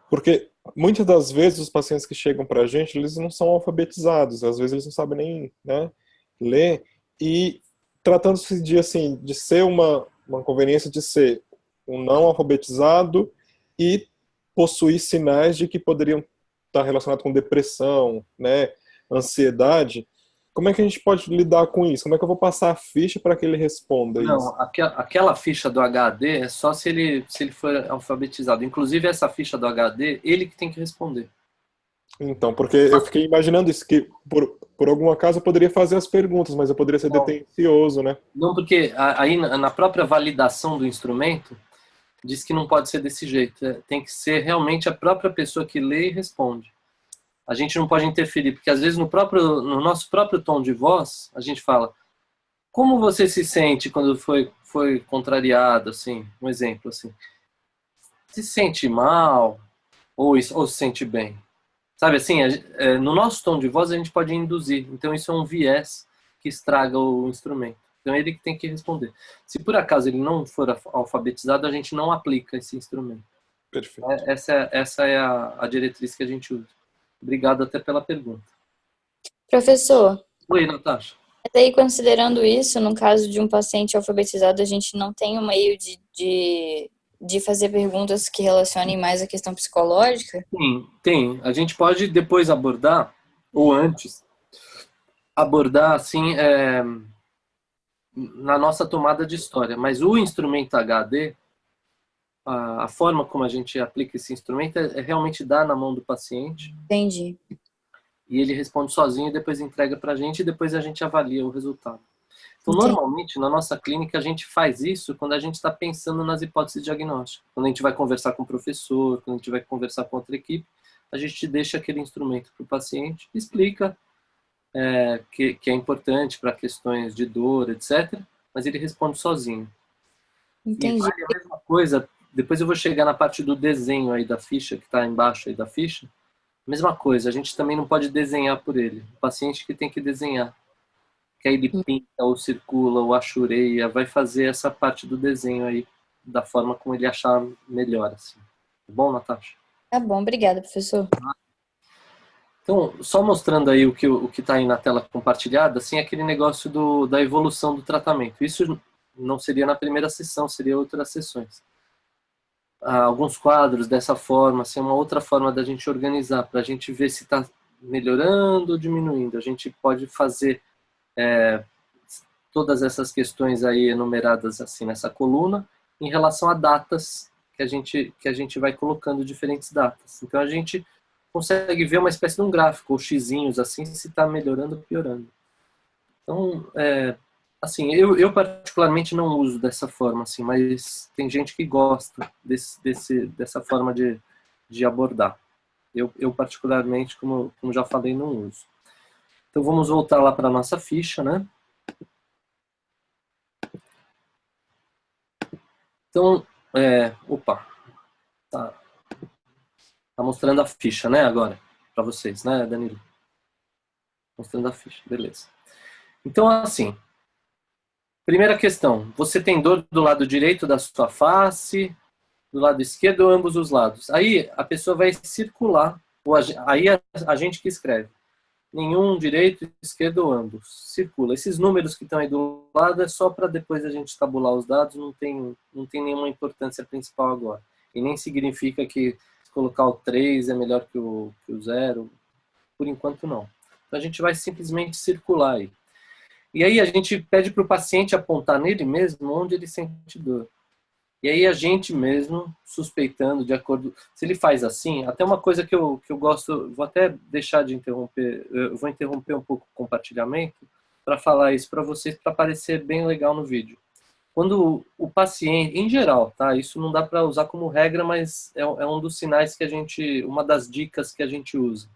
B: Porque muitas das vezes os pacientes que chegam para a gente, eles não são alfabetizados, às vezes eles não sabem nem, né, ler, e tratando-se de, assim, de ser uma conveniência de ser um não alfabetizado e possuir sinais de que poderiam estar relacionados com depressão, né, ansiedade. Como é que a gente pode lidar com isso? Como é que eu vou passar a ficha para que ele responda isso?
A: Não, aquela ficha do HD é só se ele for alfabetizado. Inclusive, essa ficha do HD, ele que tem que responder.
B: Então, porque eu fiquei imaginando isso, que por algum acaso eu poderia fazer as perguntas, mas eu poderia ser
A: Não,
B: detencioso, né?
A: não, porque aí na própria validação do instrumento, diz que não pode ser desse jeito. Tem que ser realmente a própria pessoa que lê e responde. A gente não pode interferir, porque às vezes no nosso próprio tom de voz, a gente fala: como você se sente quando foi contrariado, assim, um exemplo, assim. Se sente mal ou se sente bem? Sabe assim, no nosso tom de voz a gente pode induzir. Então isso é um viés que estraga o instrumento. Então ele que tem que responder. Se por acaso ele não for alfabetizado, a gente não aplica esse instrumento.
B: Perfeito.
A: Essa é a diretriz que a gente usa. Obrigado até pela pergunta.
C: Professor,
A: Oi, Natasha.
C: daí considerando isso, no caso de um paciente alfabetizado, a gente não tem um meio de fazer perguntas que relacionem mais a questão psicológica?
A: Sim, tem. A gente pode depois abordar, ou antes, abordar assim, na nossa tomada de história. Mas o instrumento HD, a forma como a gente aplica esse instrumento é realmente dar na mão do paciente.
C: Entendi.
A: E ele responde sozinho e depois entrega para a gente e depois a gente avalia o resultado. Então,
C: Entendi.
A: normalmente, na nossa clínica, a gente faz isso quando a gente está pensando nas hipóteses diagnósticas. Quando a gente vai conversar com o professor, quando a gente vai conversar com outra equipe, a gente deixa aquele instrumento para o paciente, explica que é importante para questões de dor, etc., mas ele responde sozinho.
C: Entendi.
A: E vale a mesma coisa, depois eu vou chegar na parte do desenho aí da ficha, que está embaixo aí da ficha. Mesma coisa, a gente também não pode desenhar por ele. O paciente que tem que desenhar. Que aí ele pinta, ou circula, ou achureia, vai fazer essa parte do desenho aí, da forma como ele achar melhor. Assim. Tá bom, Natasha?
C: Tá bom, obrigada, professor.
A: Então, só mostrando aí o que está aí na tela compartilhada, assim, aquele negócio da evolução do tratamento. Isso não seria na primeira sessão, seria outras sessões. Alguns quadros dessa forma, assim, uma outra forma da gente organizar, para a gente ver se está melhorando ou diminuindo. A gente pode fazer todas essas questões aí enumeradas assim nessa coluna em relação a datas que a gente vai colocando diferentes datas. Então a gente consegue ver uma espécie de um gráfico, ou xizinhos assim, se está melhorando ou piorando. Então, assim, eu particularmente não uso dessa forma, assim, mas tem gente que gosta dessa forma de abordar. Eu particularmente, como já falei, não uso. Então vamos voltar lá para a nossa ficha, né? Então, opa, tá mostrando a ficha, né, agora, para vocês, né, Danilo? Mostrando a ficha, beleza. Então, assim, primeira questão, você tem dor do lado direito da sua face, do lado esquerdo ou ambos os lados? Aí a pessoa vai circular, aí a gente que escreve, nenhum direito, esquerdo ou ambos. Circula. Esses números que estão aí do lado é só para depois a gente tabular os dados, não tem nenhuma importância principal agora. E nem significa que se colocar o 3 é melhor que o 0. Por enquanto, não. Então, a gente vai simplesmente circular aí. E aí a gente pede para o paciente apontar nele mesmo onde ele sente dor. E aí a gente mesmo, suspeitando de acordo... Se ele faz assim, até uma coisa que eu gosto, vou até deixar de interromper, eu vou interromper um pouco o compartilhamento para falar isso para vocês, para parecer bem legal no vídeo. Quando o paciente, em geral, tá? Isso não dá para usar como regra, mas é um dos sinais que a gente, uma das dicas que a gente usa.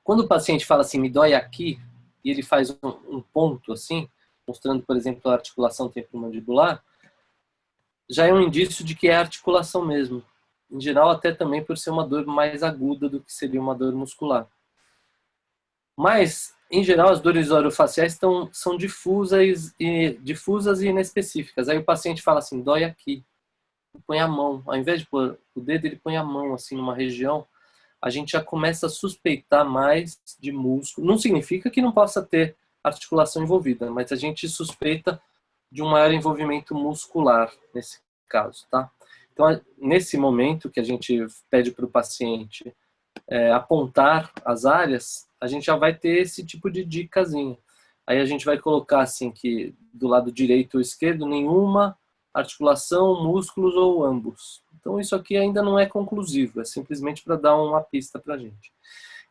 A: Quando o paciente fala assim, me dói aqui, e ele faz um ponto assim, mostrando, por exemplo, a articulação temporomandibular, já é um indício de que é articulação mesmo. Em geral, até também por ser uma dor mais aguda do que seria uma dor muscular. Mas, em geral, as dores orofaciais são difusas e inespecíficas. Aí o paciente fala assim, dói aqui. Põe a mão. Ao invés de pôr o dedo, ele põe a mão assim numa região. A gente já começa a suspeitar mais de músculo. Não significa que não possa ter articulação envolvida, mas a gente suspeita de um maior envolvimento muscular nesse caso, tá? Então, nesse momento que a gente pede para o paciente apontar as áreas, a gente já vai ter esse tipo de dicasinha. Aí a gente vai colocar assim que do lado direito ou esquerdo, nenhuma articulação, músculos ou ambos. Então isso aqui ainda não é conclusivo, é simplesmente para dar uma pista para a gente.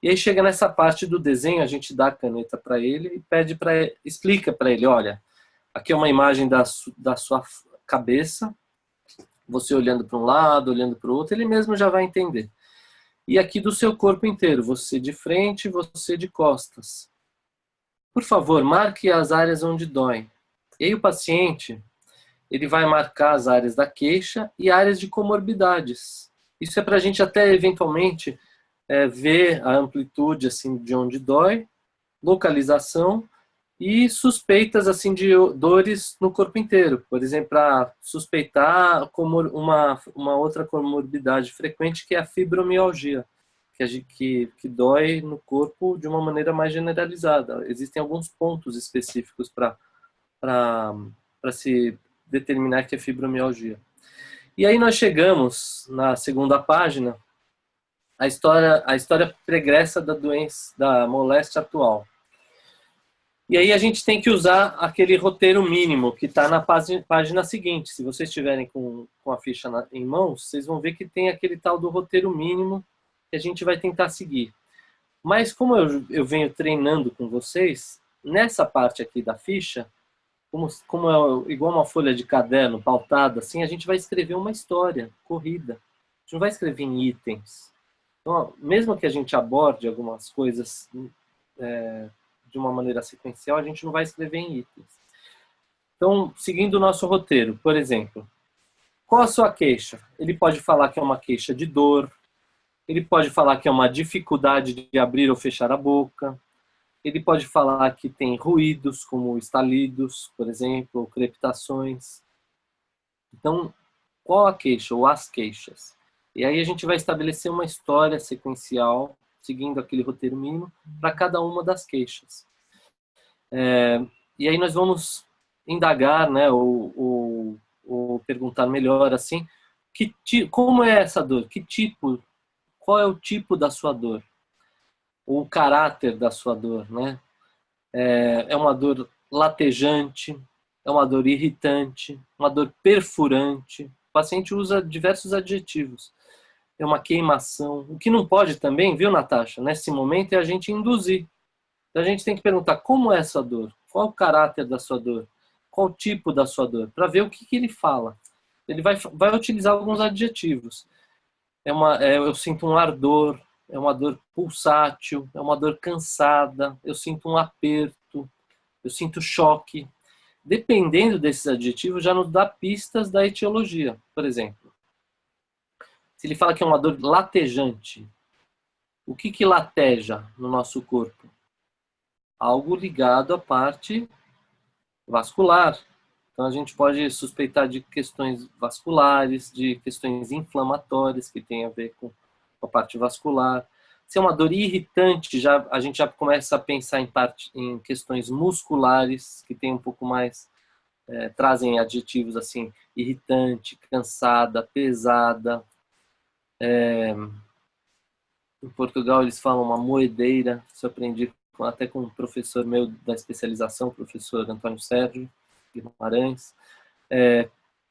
A: E aí chega nessa parte do desenho, a gente dá a caneta para ele e pede explica para ele, olha, aqui é uma imagem da sua cabeça, você olhando para um lado, olhando para o outro, ele mesmo já vai entender. E aqui do seu corpo inteiro, você de frente, você de costas. Por favor, marque as áreas onde dói. E aí o paciente, ele vai marcar as áreas da queixa e áreas de comorbidades. Isso é para a gente até eventualmente ver a amplitude assim, de onde dói, localização e suspeitas assim de dores no corpo inteiro. Por exemplo, para suspeitar uma outra comorbidade frequente que é a fibromialgia, que dói no corpo de uma maneira mais generalizada. Existem alguns pontos específicos para se determinar que é fibromialgia. E aí nós chegamos na segunda página, a história pregressa da doença, da moléstia atual. E aí a gente tem que usar aquele roteiro mínimo que está na página seguinte. Se vocês estiverem com a ficha em mãos, vocês vão ver que tem aquele tal do roteiro mínimo que a gente vai tentar seguir. Mas como eu venho treinando com vocês, nessa parte aqui da ficha, como é igual uma folha de caderno pautada, assim, a gente vai escrever uma história corrida. A gente não vai escrever em itens. Então, mesmo que a gente aborde algumas coisas de uma maneira sequencial, a gente não vai escrever em itens. Então, seguindo o nosso roteiro, por exemplo, qual a sua queixa? Ele pode falar que é uma queixa de dor, ele pode falar que é uma dificuldade de abrir ou fechar a boca, ele pode falar que tem ruídos, como estalidos, por exemplo, ou crepitações. Então, qual a queixa ou as queixas? E aí a gente vai estabelecer uma história sequencial, seguindo aquele roteiro mínimo, para cada uma das queixas. E aí nós vamos indagar, né, ou perguntar melhor, assim, como é essa dor? Qual é o tipo da sua dor? O caráter da sua dor, né? É uma dor latejante, é uma dor irritante, uma dor perfurante. O paciente usa diversos adjetivos. É uma queimação. O que não pode também, viu, Natasha, nesse momento é a gente induzir. Então a gente tem que perguntar como é essa dor, qual o caráter da sua dor, qual o tipo da sua dor, para ver o que ele fala. Ele vai utilizar alguns adjetivos. Eu sinto um ardor, é uma dor pulsátil, é uma dor cansada, eu sinto um aperto, eu sinto choque. Dependendo desses adjetivos, já nos dá pistas da etiologia. Por exemplo, se ele fala que é uma dor latejante, o que lateja no nosso corpo? Algo ligado à parte vascular. Então a gente pode suspeitar de questões vasculares, de questões inflamatórias que tem a ver com a parte vascular. Se é uma dor irritante, a gente já começa a pensar em questões musculares, que tem um pouco mais, trazem adjetivos assim, irritante, cansada, pesada. Em Portugal eles falam uma moedeira, isso eu aprendi até com um professor meu da especialização, o professor Antônio Sérgio Guimarães.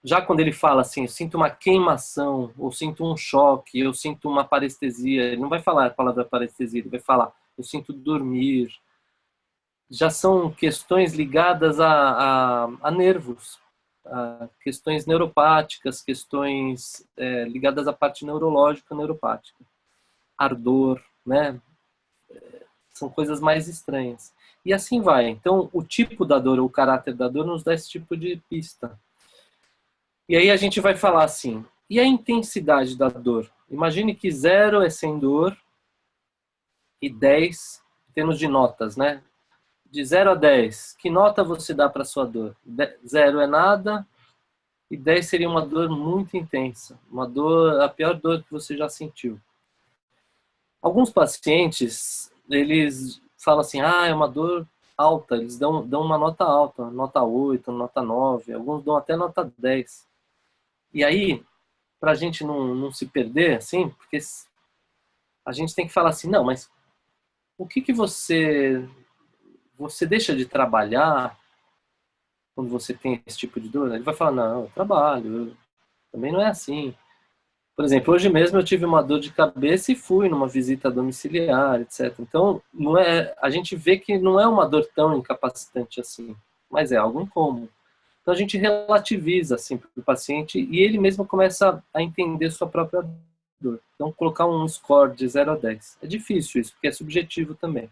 A: Já quando ele fala assim, eu sinto uma queimação, ou sinto um choque, eu sinto uma parestesia, ele não vai falar a palavra parestesia, ele vai falar, eu sinto dormir. Já são questões ligadas a nervos, a questões neuropáticas, questões ligadas à parte neurológica, neuropática. Ardor, né? São coisas mais estranhas. E assim vai. Então, o tipo da dor, ou o caráter da dor, nos dá esse tipo de pista. E aí a gente vai falar assim, e a intensidade da dor? Imagine que 0 é sem dor e 10, em termos de notas, né? De 0 a 10, que nota você dá para a sua dor? 0 é nada e 10 seria uma dor muito intensa. Uma dor, a pior dor que você já sentiu. Alguns pacientes, eles falam assim, é uma dor alta, eles dão uma nota alta, nota 8, nota 9, alguns dão até nota 10. E aí, para a gente não se perder, assim, porque a gente tem que falar assim, não, mas o que você deixa de trabalhar quando você tem esse tipo de dor? Ele vai falar, não, eu trabalho, também não é assim. Por exemplo, hoje mesmo eu tive uma dor de cabeça e fui numa visita domiciliar, etc. Então, a gente vê que não é uma dor tão incapacitante assim, mas é algo incômodo. Então a gente relativiza assim para o paciente e ele mesmo começa a entender sua própria dor. Então colocar um score de 0 a 10. É difícil isso, porque é subjetivo também.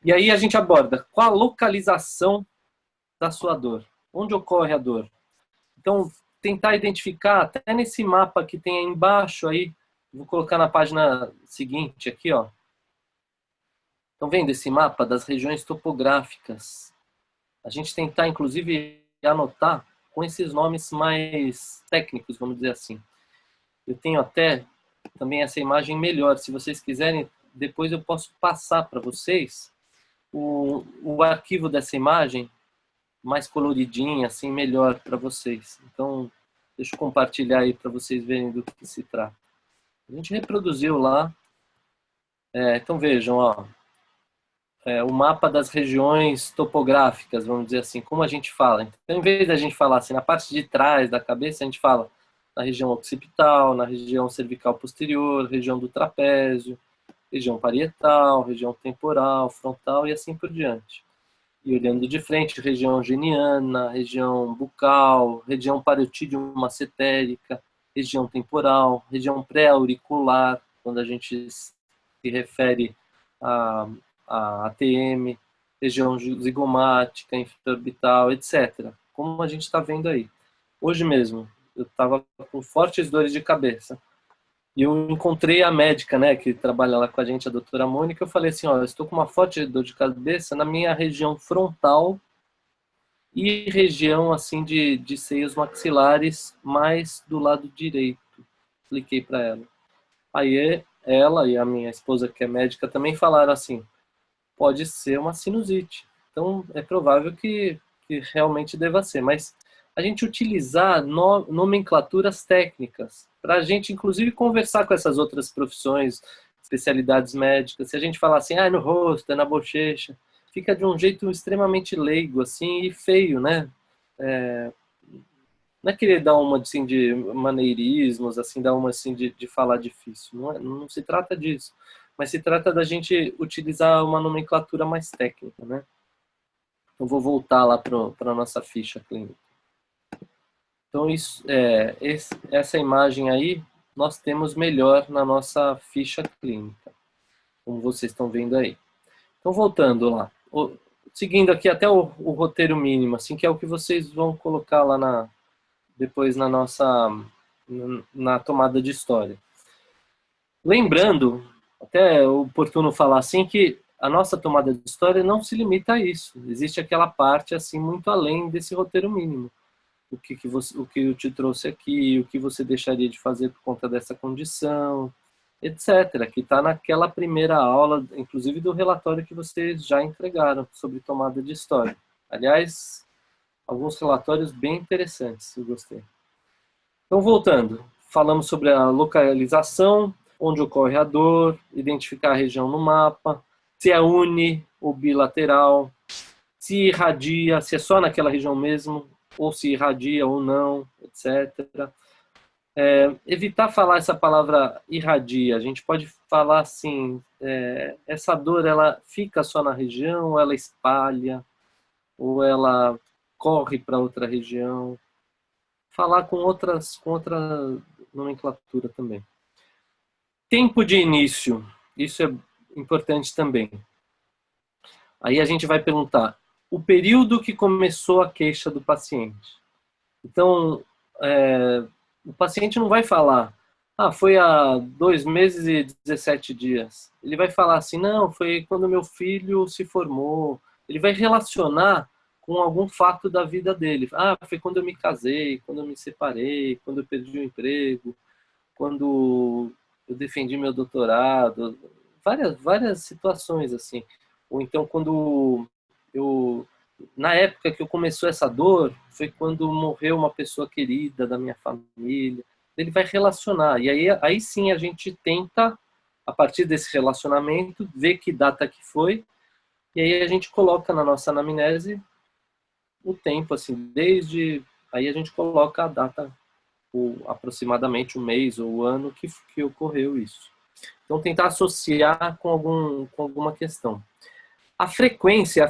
A: E aí a gente aborda qual a localização da sua dor. Onde ocorre a dor? Então tentar identificar, até nesse mapa que tem aí embaixo, aí, vou colocar na página seguinte aqui, ó. Estão vendo esse mapa das regiões topográficas? A gente tentar, inclusive, anotar com esses nomes mais técnicos, vamos dizer assim. Eu tenho até também essa imagem melhor. Se vocês quiserem, depois eu posso passar para vocês o arquivo dessa imagem mais coloridinha, assim, melhor para vocês. Então, deixa eu compartilhar aí para vocês verem do que se trata. A gente reproduziu lá. Então, vejam, ó. O mapa das regiões topográficas, vamos dizer assim, como a gente fala. Então, em vez da gente falar assim, na parte de trás da cabeça, a gente fala na região occipital, na região cervical posterior, região do trapézio, região parietal, região temporal, frontal e assim por diante. E olhando de frente, região geniana, região bucal, região parietídeo macetérica, região temporal, região pré-auricular, quando a gente se refere a ATM, região zigomática, infraorbital, etc. Como a gente está vendo aí. Hoje mesmo, eu estava com fortes dores de cabeça. E eu encontrei a médica, né, que trabalha lá com a gente, a doutora Mônica. Eu falei assim, eu estou com uma forte dor de cabeça na minha região frontal e região assim de seios maxilares, mais do lado direito. Expliquei para ela. Aí ela e a minha esposa, que é médica, também falaram assim, pode ser uma sinusite. Então, é provável que realmente deva ser. Mas a gente utilizar nomenclaturas técnicas para a gente, inclusive, conversar com essas outras profissões, especialidades médicas. Se a gente falar assim, no rosto, na bochecha, fica de um jeito extremamente leigo, assim, e feio, né? Não é querer dar uma assim, de maneirismos, assim, dar uma assim, de falar difícil. Não se trata disso. Mas se trata da gente utilizar uma nomenclatura mais técnica, né? Então, vou voltar lá para a nossa ficha clínica. Então, essa imagem aí, nós temos melhor na nossa ficha clínica, como vocês estão vendo aí. Então, voltando lá. Seguindo aqui até o roteiro mínimo, assim, que é o que vocês vão colocar lá depois na tomada de história. Lembrando, até é oportuno falar assim, que a nossa tomada de história não se limita a isso. Existe aquela parte assim muito além desse roteiro mínimo. O que eu te trouxe aqui, o que você deixaria de fazer por conta dessa condição, etc., que está naquela primeira aula, inclusive do relatório que vocês já entregaram sobre tomada de história. Aliás, alguns relatórios bem interessantes, eu gostei. Então, voltando, falamos sobre a localização, onde ocorre a dor, identificar a região no mapa, se é uni ou bilateral, se irradia, se é só naquela região mesmo, ou se irradia ou não, etc. Evitar falar essa palavra irradia. A gente pode falar assim, essa dor ela fica só na região, ou ela espalha, ou ela corre para outra região. Falar com outra nomenclatura também. Tempo de início, isso é importante também. Aí a gente vai perguntar o período que começou a queixa do paciente. Então, o paciente não vai falar, foi há 2 meses e 17 dias. Ele vai falar assim, não, foi quando meu filho se formou. Ele vai relacionar com algum fato da vida dele. Foi quando eu me casei, quando eu me separei, quando eu perdi o emprego, quando eu defendi meu doutorado, várias situações assim. Ou então quando na época que eu começou essa dor, foi quando morreu uma pessoa querida da minha família. Ele vai relacionar. E aí sim a gente tenta, a partir desse relacionamento, ver que data que foi. E aí a gente coloca na nossa anamnese o tempo, assim, desde... Aí a gente coloca a data, aproximadamente o mês ou o ano que ocorreu isso. Então tentar associar com alguma questão. A frequência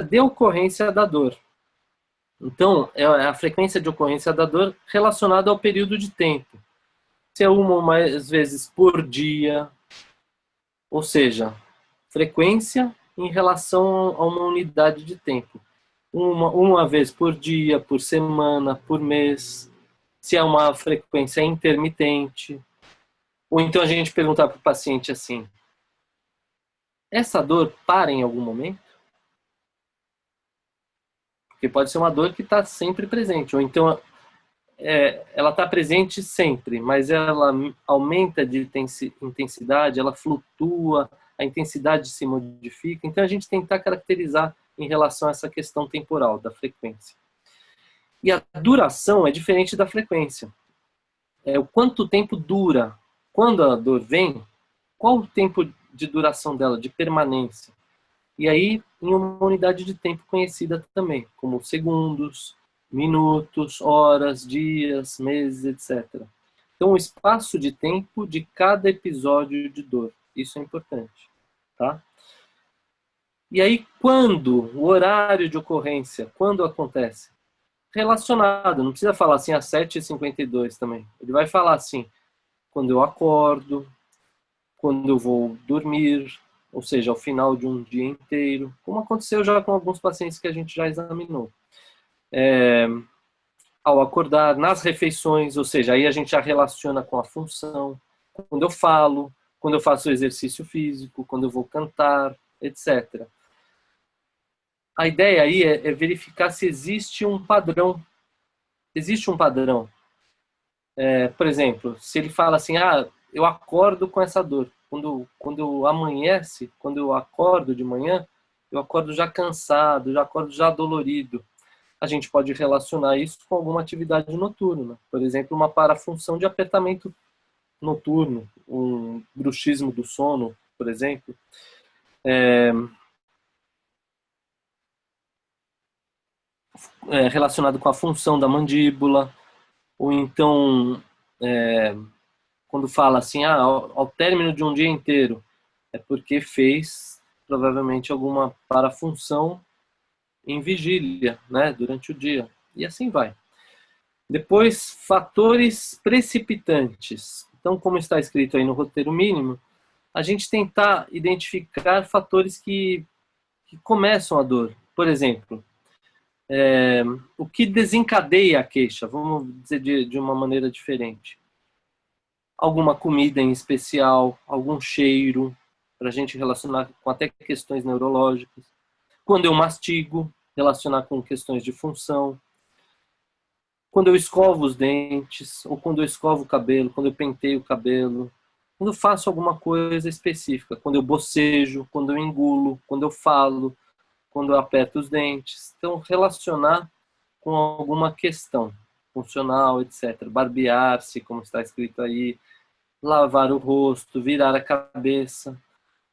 A: de ocorrência da dor. Então, é a frequência de ocorrência da dor relacionada ao período de tempo. Se é uma ou mais vezes por dia, ou seja, frequência em relação a uma unidade de tempo. Uma vez por dia, por semana, por mês. Se é uma frequência intermitente. Ou então a gente perguntar para o paciente assim, essa dor para em algum momento? Porque pode ser uma dor que está sempre presente, ou então ela está presente sempre, mas ela aumenta de intensidade, ela flutua, a intensidade se modifica. Então a gente tentar caracterizar em relação a essa questão temporal da frequência. E a duração é diferente da frequência. O quanto tempo dura. Quando a dor vem, qual o tempo de duração dela, de permanência? E aí, em uma unidade de tempo conhecida também, como segundos, minutos, horas, dias, meses, etc. Então, o espaço de tempo de cada episódio de dor. Isso é importante, tá? E aí, quando? O horário de ocorrência, quando acontece? Relacionado, não precisa falar assim às 7h52 também. Ele vai falar assim, quando eu acordo, quando eu vou dormir, ou seja, ao final de um dia inteiro, como aconteceu já com alguns pacientes que a gente já examinou. Ao acordar, nas refeições, ou seja, aí a gente já relaciona com a função, quando eu falo, quando eu faço exercício físico, quando eu vou cantar, etc. A ideia aí é verificar se existe um padrão. Existe um padrão. Por exemplo, se ele fala assim, eu acordo com essa dor. Quando amanhece, quando eu acordo de manhã, eu acordo já cansado, já acordo já dolorido. A gente pode relacionar isso com alguma atividade noturna. Por exemplo, uma parafunção de apertamento noturno, um bruxismo do sono, por exemplo. Relacionado com a função da mandíbula, ou então quando fala assim, ao término de um dia inteiro, é porque fez provavelmente alguma parafunção em vigília, né, durante o dia. E assim vai. Depois, fatores precipitantes. Então, como está escrito aí no roteiro mínimo, a gente tentar identificar fatores que começam a dor. Por exemplo, o que desencadeia a queixa, vamos dizer de uma maneira diferente. Alguma comida em especial, algum cheiro, para a gente relacionar com até questões neurológicas. Quando eu mastigo, relacionar com questões de função. Quando eu escovo os dentes, ou quando eu escovo o cabelo, quando eu penteio o cabelo. Quando eu faço alguma coisa específica, quando eu bocejo, quando eu engulo, quando eu falo, quando eu aperto os dentes. Então, relacionar com alguma questão funcional, etc. Barbear-se, como está escrito aí, lavar o rosto, virar a cabeça.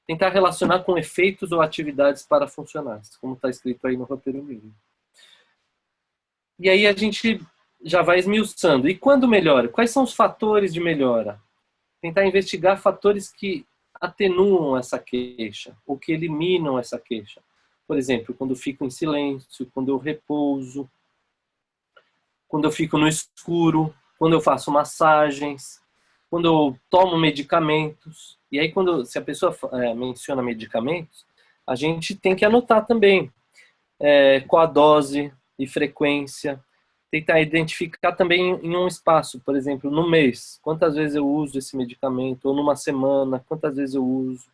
A: Tentar relacionar com efeitos ou atividades parafuncionais, como está escrito aí no roteiro mínimo. E aí a gente já vai esmiuçando. E quando melhora? Quais são os fatores de melhora? Tentar investigar fatores que atenuam essa queixa, ou que eliminam essa queixa. Por exemplo, quando eu fico em silêncio, quando eu repouso, quando eu fico no escuro, quando eu faço massagens, quando eu tomo medicamentos. E aí, se a pessoa menciona medicamentos, a gente tem que anotar também qual a dose e frequência. Tentar identificar também em um espaço, por exemplo, no mês, quantas vezes eu uso esse medicamento, ou numa semana, quantas vezes eu uso,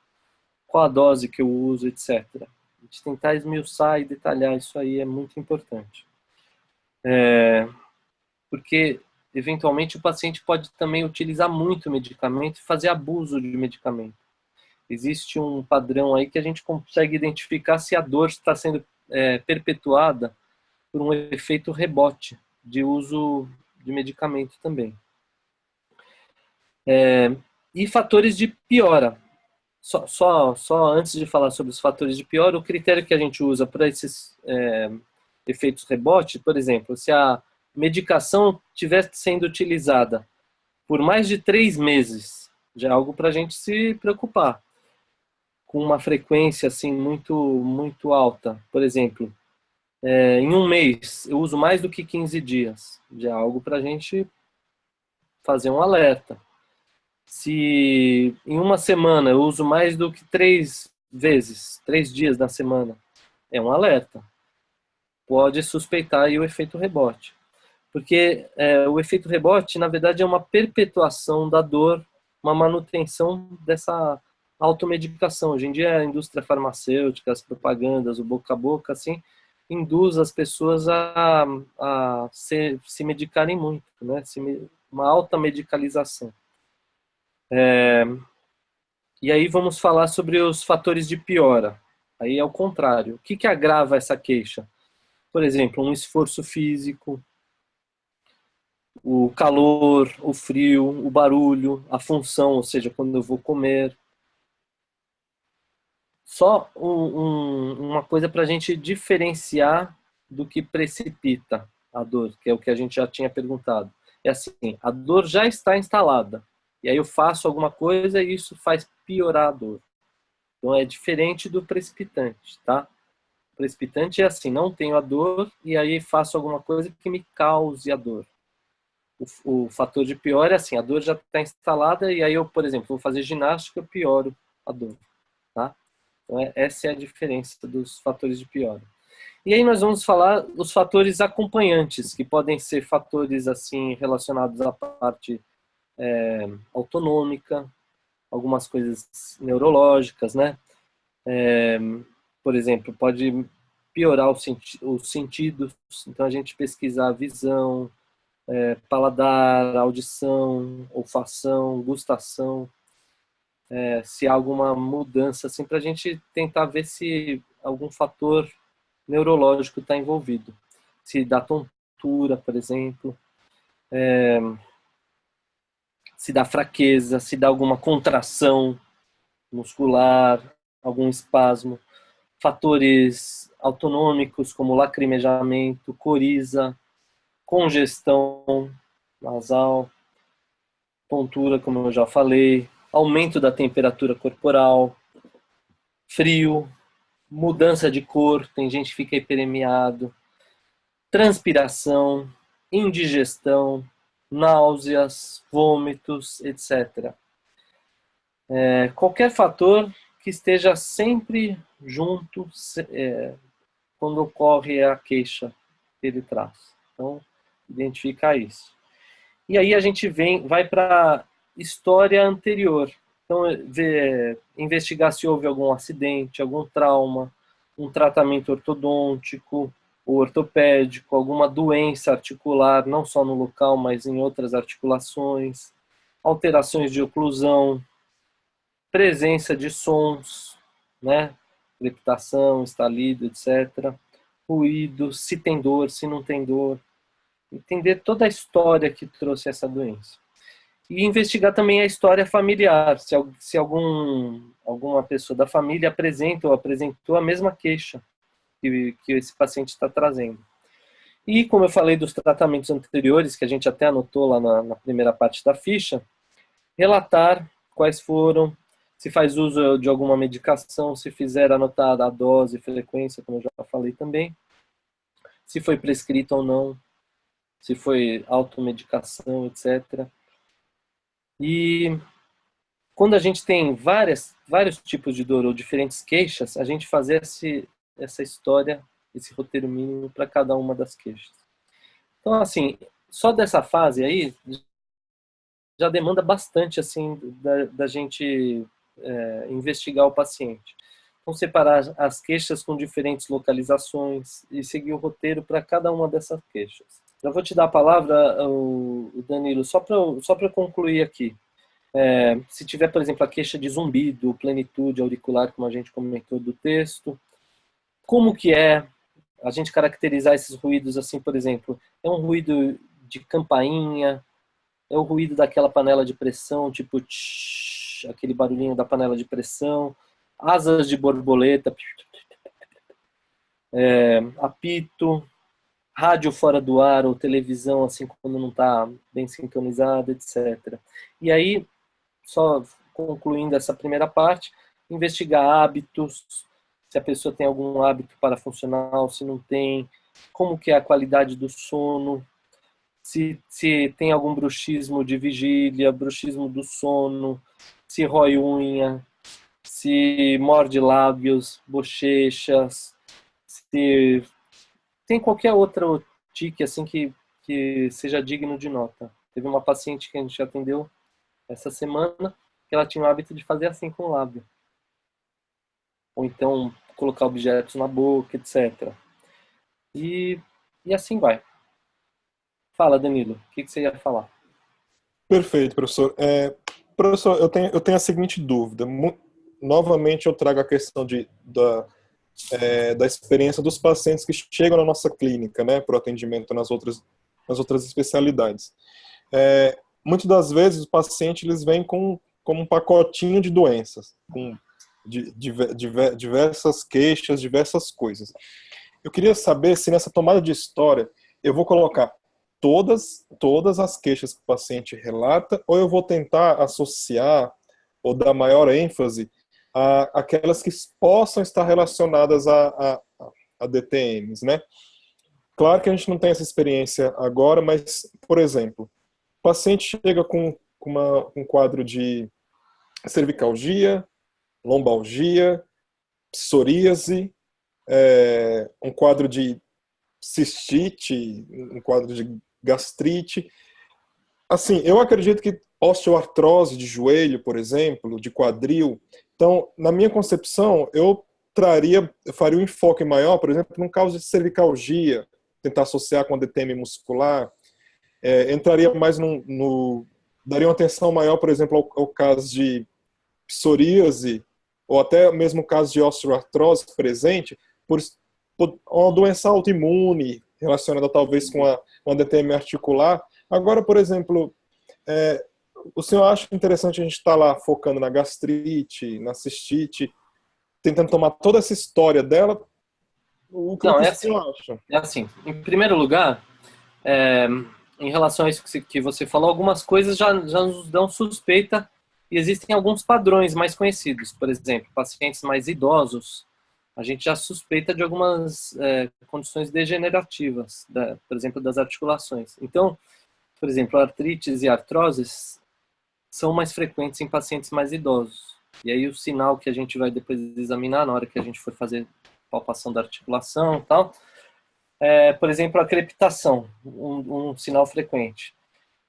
A: qual a dose que eu uso, etc. A gente tentar esmiuçar e detalhar isso aí é muito importante. Porque, eventualmente, o paciente pode também utilizar muito medicamento e fazer abuso de medicamento. Existe um padrão aí que a gente consegue identificar se a dor está sendo perpetuada por um efeito rebote de uso de medicamento também. E fatores de piora. Só antes de falar sobre os fatores de piora, o critério que a gente usa para esses efeitos rebote, por exemplo, se a medicação estiver sendo utilizada por mais de 3 meses, já é algo para a gente se preocupar, com uma frequência assim muito alta. Por exemplo, em um mês eu uso mais do que 15 dias, já é algo para a gente fazer um alerta. Se em uma semana eu uso mais do que 3 vezes, 3 dias na semana, é um alerta. Pode suspeitar aí o efeito rebote. Porque o efeito rebote, na verdade, é uma perpetuação da dor, uma manutenção dessa automedicação. Hoje em dia, a indústria farmacêutica, as propagandas, o boca a boca, assim, induz as pessoas a se medicarem muito, né? Uma alta medicalização. E aí vamos falar sobre os fatores de piora. Aí é o contrário. O que agrava essa queixa? Por exemplo, um esforço físico, o calor, o frio, o barulho, a função, ou seja, quando eu vou comer. Só uma coisa para a gente diferenciar do que precipita a dor, que é o que a gente já tinha perguntado. É assim, a dor já está instalada, e aí eu faço alguma coisa e isso faz piorar a dor. Então é diferente do precipitante, tá? O precipitante é assim, não tenho a dor e aí faço alguma coisa que me cause a dor. O fator de pior é assim, a dor já está instalada e aí eu, por exemplo, vou fazer ginástica, eu pioro a dor, tá? Então essa é a diferença dos fatores de piora. E aí nós vamos falar os fatores acompanhantes, que podem ser fatores assim relacionados à parte autonômica, algumas coisas neurológicas, né? Por exemplo, pode piorar os sentidos, então a gente pesquisar a visão, paladar, audição, olfação, gustação, se há alguma mudança, assim, para a gente tentar ver se algum fator neurológico está envolvido. Se dá tontura, por exemplo, se dá fraqueza, se dá alguma contração muscular, algum espasmo. Fatores autonômicos como lacrimejamento, coriza, congestão nasal, tontura, como eu já falei, aumento da temperatura corporal, frio, mudança de cor, tem gente que fica hiperemiado, transpiração, indigestão, náuseas, vômitos, etc. Qualquer fator que esteja sempre junto quando ocorre a queixa que ele traz. Então, identificar isso. E aí a gente vai para a história anterior. Então, investigar se houve algum acidente, algum trauma, um tratamento ortodôntico ou ortopédico, alguma doença articular, não só no local, mas em outras articulações, alterações de oclusão, presença de sons, né? Crepitação, estalido, etc. Ruído, se tem dor, se não tem dor. Entender toda a história que trouxe essa doença. E investigar também a história familiar, se alguma pessoa da família apresenta ou apresentou a mesma queixa que esse paciente está trazendo. E como eu falei dos tratamentos anteriores, que a gente até anotou lá na primeira parte da ficha, relatar quais foram, se faz uso de alguma medicação, se fizer anotar a dose, frequência, como eu já falei também, se foi prescrito ou não, se foi automedicação, etc. E quando a gente tem vários tipos de dor ou diferentes queixas, a gente fazer essa história, esse roteiro mínimo para cada uma das queixas. Então, assim, só dessa fase aí já demanda bastante assim da gente investigar o paciente. Então, separar as queixas com diferentes localizações e seguir o roteiro para cada uma dessas queixas. Já vou te dar a palavra, o Danilo, só para concluir aqui. Se tiver, por exemplo, a queixa de zumbido, plenitude auricular, como a gente comentou do texto, como que é a gente caracterizar esses ruídos assim, por exemplo, é um ruído de campainha, é o ruído daquela panela de pressão, tipo tsh, aquele barulhinho da panela de pressão, asas de borboleta, apito, rádio fora do ar ou televisão assim quando não está bem sintonizada, etc. E aí, só concluindo essa primeira parte, investigar hábitos, se a pessoa tem algum hábito parafuncional, se não tem, como que é a qualidade do sono, se tem algum bruxismo de vigília, bruxismo do sono, se rói unha, se morde lábios, bochechas, se tem qualquer outro tique assim que seja digno de nota. Teve uma paciente que a gente atendeu essa semana que ela tinha o hábito de fazer assim com o lábio. Ou então colocar objetos na boca, etc. E assim vai. Fala, Danilo, o que você ia falar?
B: Perfeito, professor. Professor, eu tenho a seguinte dúvida. Novamente eu trago a questão da experiência dos pacientes que chegam na nossa clínica, né, para o atendimento nas outras especialidades. Muitas das vezes os pacientes eles vêm com um pacotinho de doenças, com diversas queixas, diversas coisas. Eu queria saber se nessa tomada de história eu vou colocar todas as queixas que o paciente relata, ou eu vou tentar associar ou dar maior ênfase aquelas que possam estar relacionadas a DTMs, né? Claro que a gente não tem essa experiência agora, mas, por exemplo, o paciente chega com um quadro de cervicalgia, lombalgia, psoríase, um quadro de cistite, um quadro de gastrite. Assim, eu acredito que osteoartrose de joelho, por exemplo, de quadril. Então, na minha concepção, eu faria um enfoque maior, por exemplo, num caso de cervicalgia, tentar associar com a DTM muscular. Entraria mais daria uma atenção maior, por exemplo, ao caso de psoríase, ou até mesmo o caso de osteoartrose presente, por uma doença autoimune, relacionada talvez com uma DTM articular. Agora, por exemplo, o senhor acha interessante a gente estar lá focando na gastrite, na cistite, tentando tomar toda essa história dela? O que o senhor acha?
A: É assim, em primeiro lugar, em relação a isso que você falou, algumas coisas já nos dão suspeita e existem alguns padrões mais conhecidos. Por exemplo, pacientes mais idosos, a gente já suspeita de algumas condições degenerativas, por exemplo, das articulações. Então, por exemplo, artrites e artroses são mais frequentes em pacientes mais idosos. E aí o sinal que a gente vai depois examinar na hora que a gente for fazer palpação da articulação e tal, por exemplo, a crepitação, um sinal frequente.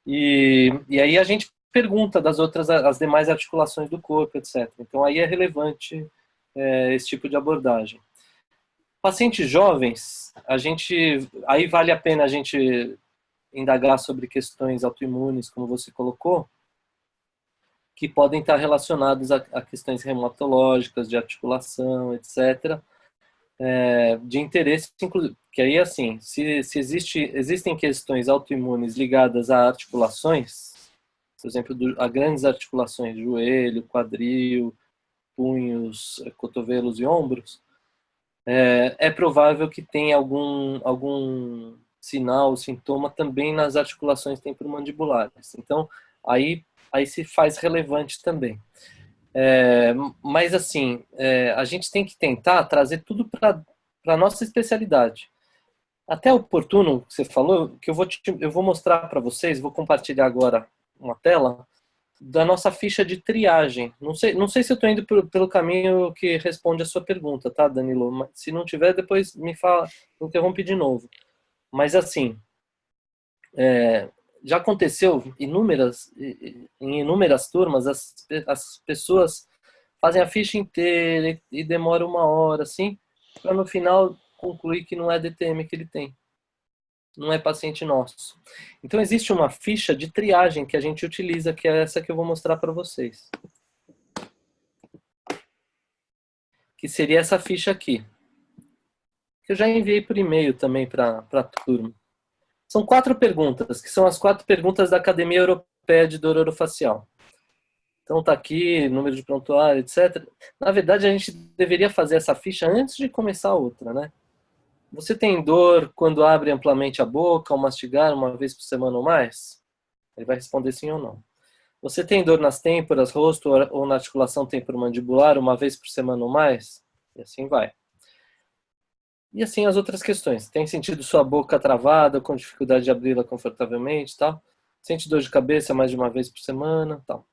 A: E aí a gente pergunta as demais articulações do corpo, etc. Então aí é relevante esse tipo de abordagem. Pacientes jovens, aí vale a pena a gente indagar sobre questões autoimunes, como você colocou, que podem estar relacionados a questões reumatológicas, de articulação, etc., de interesse, inclusive, que aí, assim, se existem questões autoimunes ligadas a articulações, por exemplo, a grandes articulações, joelho, quadril, punhos, cotovelos e ombros, é provável que tenha algum sinal, sintoma também nas articulações temporomandibulares. Então, aí se faz relevante também. Mas, assim, a gente tem que tentar trazer tudo para a nossa especialidade. Até oportuno, que você falou, que eu vou mostrar para vocês, vou compartilhar agora uma tela, da nossa ficha de triagem. Não sei se eu estou indo pelo caminho que responde a sua pergunta, tá, Danilo? Mas, se não tiver, depois me fala, me interrompe de novo. Mas, assim, já aconteceu em inúmeras turmas, as pessoas fazem a ficha inteira e demora 1 hora, assim, para no final concluir que não é DTM que ele tem. Não é paciente nosso. Então existe uma ficha de triagem que a gente utiliza, que é essa que eu vou mostrar para vocês. Que seria essa ficha aqui. Que eu já enviei por e-mail também para a turma. São 4 perguntas, que são as 4 perguntas da Academia Europeia de Dor Orofacial. Então tá aqui, número de prontuário, etc. Na verdade, a gente deveria fazer essa ficha antes de começar a outra, né? Você tem dor quando abre amplamente a boca ao mastigar 1 vez por semana ou mais? Ele vai responder sim ou não. Você tem dor nas têmporas, rosto ou na articulação temporomandibular 1 vez por semana ou mais? E assim vai. E assim as outras questões. Tem sentido sua boca travada, com dificuldade de abri-la confortavelmente, tal? Sente dor de cabeça mais de 1 vez por semana, tal?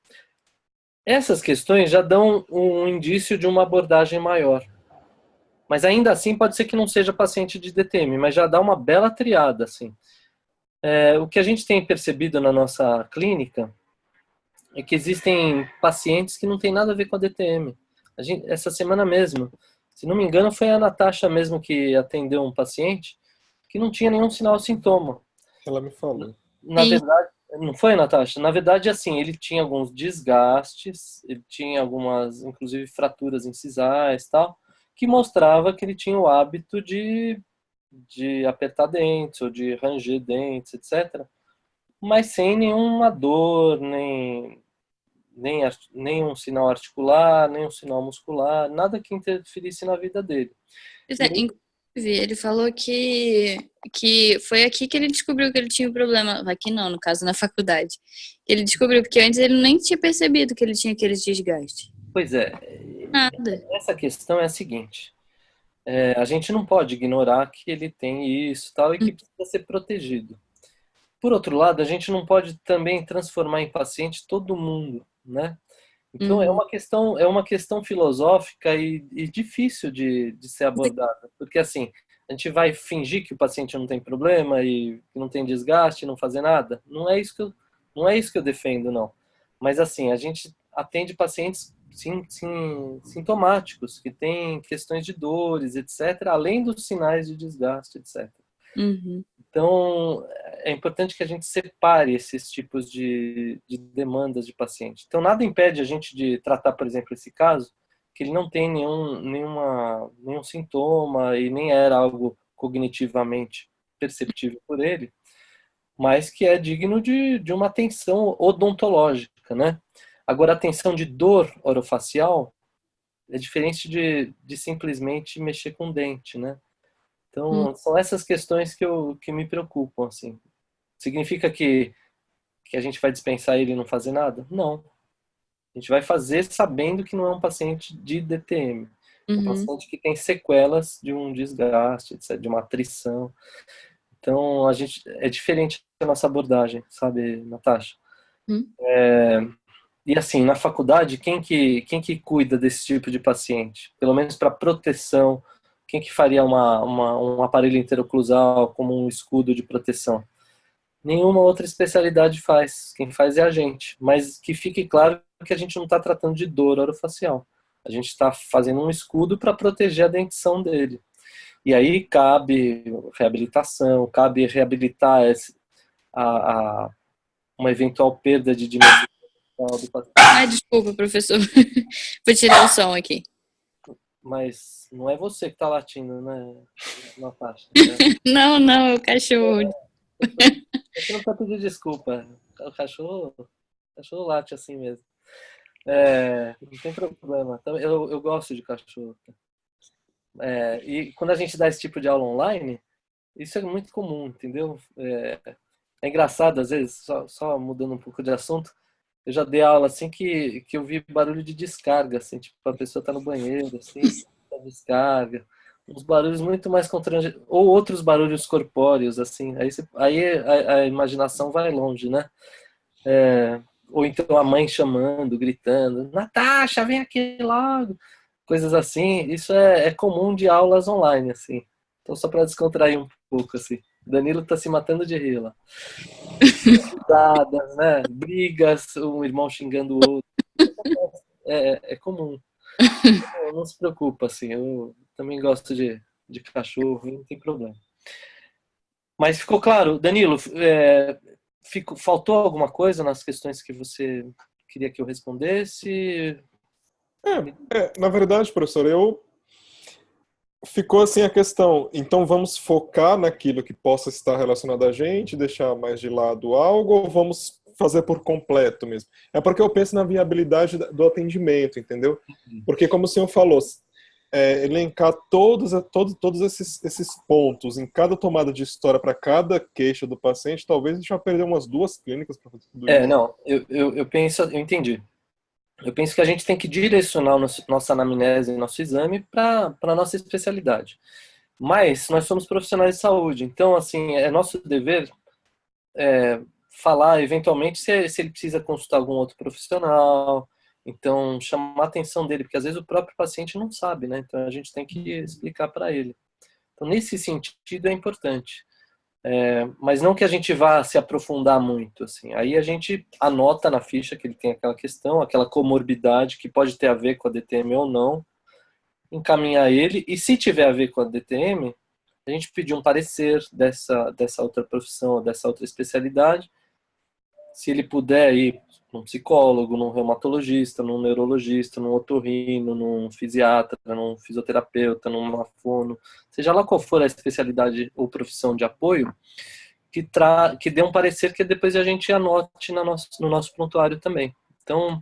A: Essas questões já dão um indício de uma abordagem maior. Mas ainda assim pode ser que não seja paciente de DTM, mas já dá uma bela triada, assim. O que a gente tem percebido na nossa clínica é que existem pacientes que não tem nada a ver com a DTM. Essa semana mesmo, se não me engano, foi a Natasha mesmo que atendeu um paciente que não tinha nenhum sinal ou sintoma.
B: Ela me falou.
A: Na verdade, não foi, Natasha? Na verdade, assim, ele tinha alguns desgastes, ele tinha algumas, inclusive, fraturas incisais e tal, que mostrava que ele tinha o hábito de apertar dentes ou de ranger dentes, etc. Mas sem nenhuma dor, nenhum sinal articular, nenhum sinal muscular, nada que interferisse na vida dele.
C: Inclusive, ele falou que foi aqui que ele descobriu que ele tinha um problema. Aqui não, no caso, na faculdade. Ele descobriu, porque antes ele nem tinha percebido que ele tinha aqueles desgastes.
A: Pois é.
C: Nada.
A: Essa questão é a seguinte. A gente não pode ignorar que ele tem isso e tal, e que precisa ser protegido. Por outro lado, a gente não pode também transformar em paciente todo mundo, né? Então é uma questão filosófica e difícil de ser abordada, porque assim, a gente vai fingir que o paciente não tem problema e que não tem desgaste, não fazer nada. Não é isso que eu defendo, não. Mas assim, a gente atende pacientes sintomáticos, que têm questões de dores, etc., além dos sinais de desgaste, etc. Então, é importante que a gente separe esses tipos de demandas de paciente. Então, nada impede a gente de tratar, por exemplo, esse caso, que ele não tem nenhum sintoma e nem era algo cognitivamente perceptível por ele, mas que é digno de uma atenção odontológica, né? Agora, a atenção de dor orofacial é diferente de simplesmente mexer com o dente, né? Então, são essas questões que me preocupam, assim. Significa que a gente vai dispensar ele e não fazer nada? Não. A gente vai fazer sabendo que não é um paciente de DTM. É um paciente que tem sequelas de um desgaste, etc., de uma atrição. Então, é diferente a nossa abordagem, sabe, Natasha? E assim, na faculdade, quem que cuida desse tipo de paciente? Pelo menos para proteção, quem que faria um aparelho interoclusal como um escudo de proteção? Nenhuma outra especialidade faz. Quem faz é a gente. Mas que fique claro que a gente não está tratando de dor orofacial. A gente está fazendo um escudo para proteger a dentição dele. E aí cabe reabilitação, cabe reabilitar uma eventual perda de dimensão do paciente.
C: Ai, desculpa, professor. Vou tirar o som aqui.
A: Mas não é você que tá latindo, né, Natasha? Né?
C: Não, não, é o cachorro.
A: Você não precisa pedir desculpa. O cachorro late assim mesmo. Não tem problema. Eu gosto de cachorro. E quando a gente dá esse tipo de aula online, isso é muito comum, entendeu? É engraçado, às vezes, só mudando um pouco de assunto, eu já dei aula assim que eu vi barulho de descarga, assim, tipo, a pessoa tá no banheiro, assim, a descarga. Uns barulhos muito mais constrangedores, ou outros barulhos corpóreos, assim. Aí a imaginação vai longe, né? Ou então a mãe chamando, gritando, Natasha, vem aqui logo. Coisas assim, isso é comum de aulas online, assim. Então, só para descontrair um pouco, assim. Danilo tá se matando de rir lá. Risadas, né? Brigas, um irmão xingando o outro. É comum. Não se preocupa, assim. Eu também gosto de cachorro, não tem problema. Mas ficou claro, Danilo, faltou alguma coisa nas questões que você queria que eu respondesse?
B: Na verdade, professor, ficou assim a questão. Então vamos focar naquilo que possa estar relacionado a gente, deixar mais de lado algo, ou vamos fazer por completo mesmo? É porque eu penso na viabilidade do atendimento, entendeu? Porque como o senhor falou, elencar todos esses pontos em cada tomada de história para cada queixa do paciente, talvez a gente vai perder umas 2 clínicas para fazer tudo isso.
A: Não, eu penso, eu entendi. Eu penso que a gente tem que direcionar nossa anamnese e nosso exame para a nossa especialidade. Mas nós somos profissionais de saúde, então, assim, é nosso dever falar, eventualmente, se ele precisa consultar algum outro profissional, então, chamar a atenção dele, porque às vezes o próprio paciente não sabe, né? Então, a gente tem que explicar para ele. Então, nesse sentido, é importante. Mas não que a gente vá se aprofundar muito, assim. Aí a gente anota na ficha que ele tem aquela questão, aquela comorbidade que pode ter a ver com a DTM ou não, encaminhar ele, e se tiver a ver com a DTM, a gente pedir um parecer dessa outra profissão, dessa outra especialidade, se ele puder ir num psicólogo, num reumatologista, num neurologista, num otorrino, num fisiatra, num fisioterapeuta, num fono, seja lá qual for a especialidade ou profissão de apoio, que dê um parecer que depois a gente anote no nosso prontuário também. Então,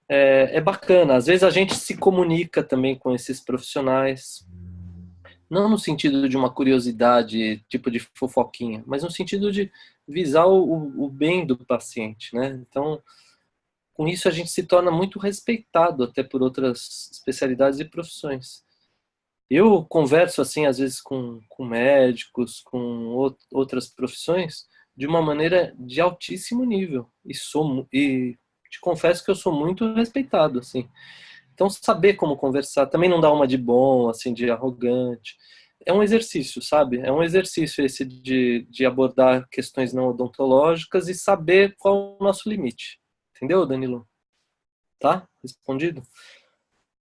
A: é bacana. Às vezes a gente se comunica também com esses profissionais, não no sentido de uma curiosidade, tipo de fofoquinha, mas no sentido de visar o bem do paciente, né? Então, com isso a gente se torna muito respeitado até por outras especialidades e profissões. Eu converso assim às vezes com médicos, com outras profissões de uma maneira de altíssimo nível e te confesso que eu sou muito respeitado assim. Então saber como conversar, também não dar uma de bom, assim, de arrogante. É um exercício, sabe? É um exercício esse de abordar questões não odontológicas e saber qual é o nosso limite. Entendeu, Danilo? Tá? Respondido?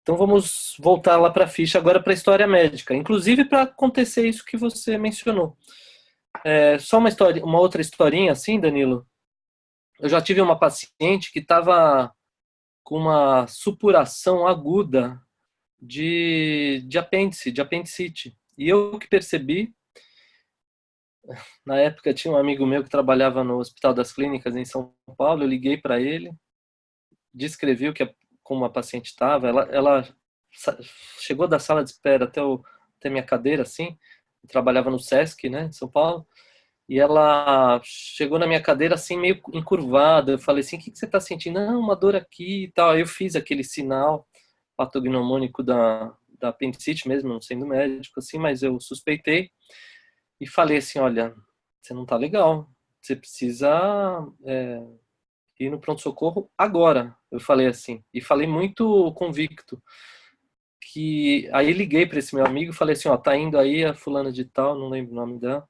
A: Então vamos voltar lá para a ficha agora para a história médica, inclusive para acontecer isso que você mencionou. Só uma outra historinha assim, Danilo. Eu já tive uma paciente que estava com uma supuração aguda de apêndice, de apendicite. E eu que percebi, na época tinha um amigo meu que trabalhava no Hospital das Clínicas em São Paulo, eu liguei para ele, descrevi como a paciente estava, ela chegou da sala de espera até minha cadeira, assim, eu trabalhava no Sesc, né, em São Paulo, e ela chegou na minha cadeira assim, meio encurvada, eu falei assim, o que você está sentindo? Não, uma dor aqui e tal, aí eu fiz aquele sinal patognomônico da apendicite mesmo, não sendo médico, assim, mas eu suspeitei e falei assim, olha, você não tá legal, você precisa ir no pronto-socorro agora. Eu falei assim, e falei muito convicto, que aí liguei para esse meu amigo e falei assim, ó, tá indo aí a fulana de tal, não lembro o nome dela,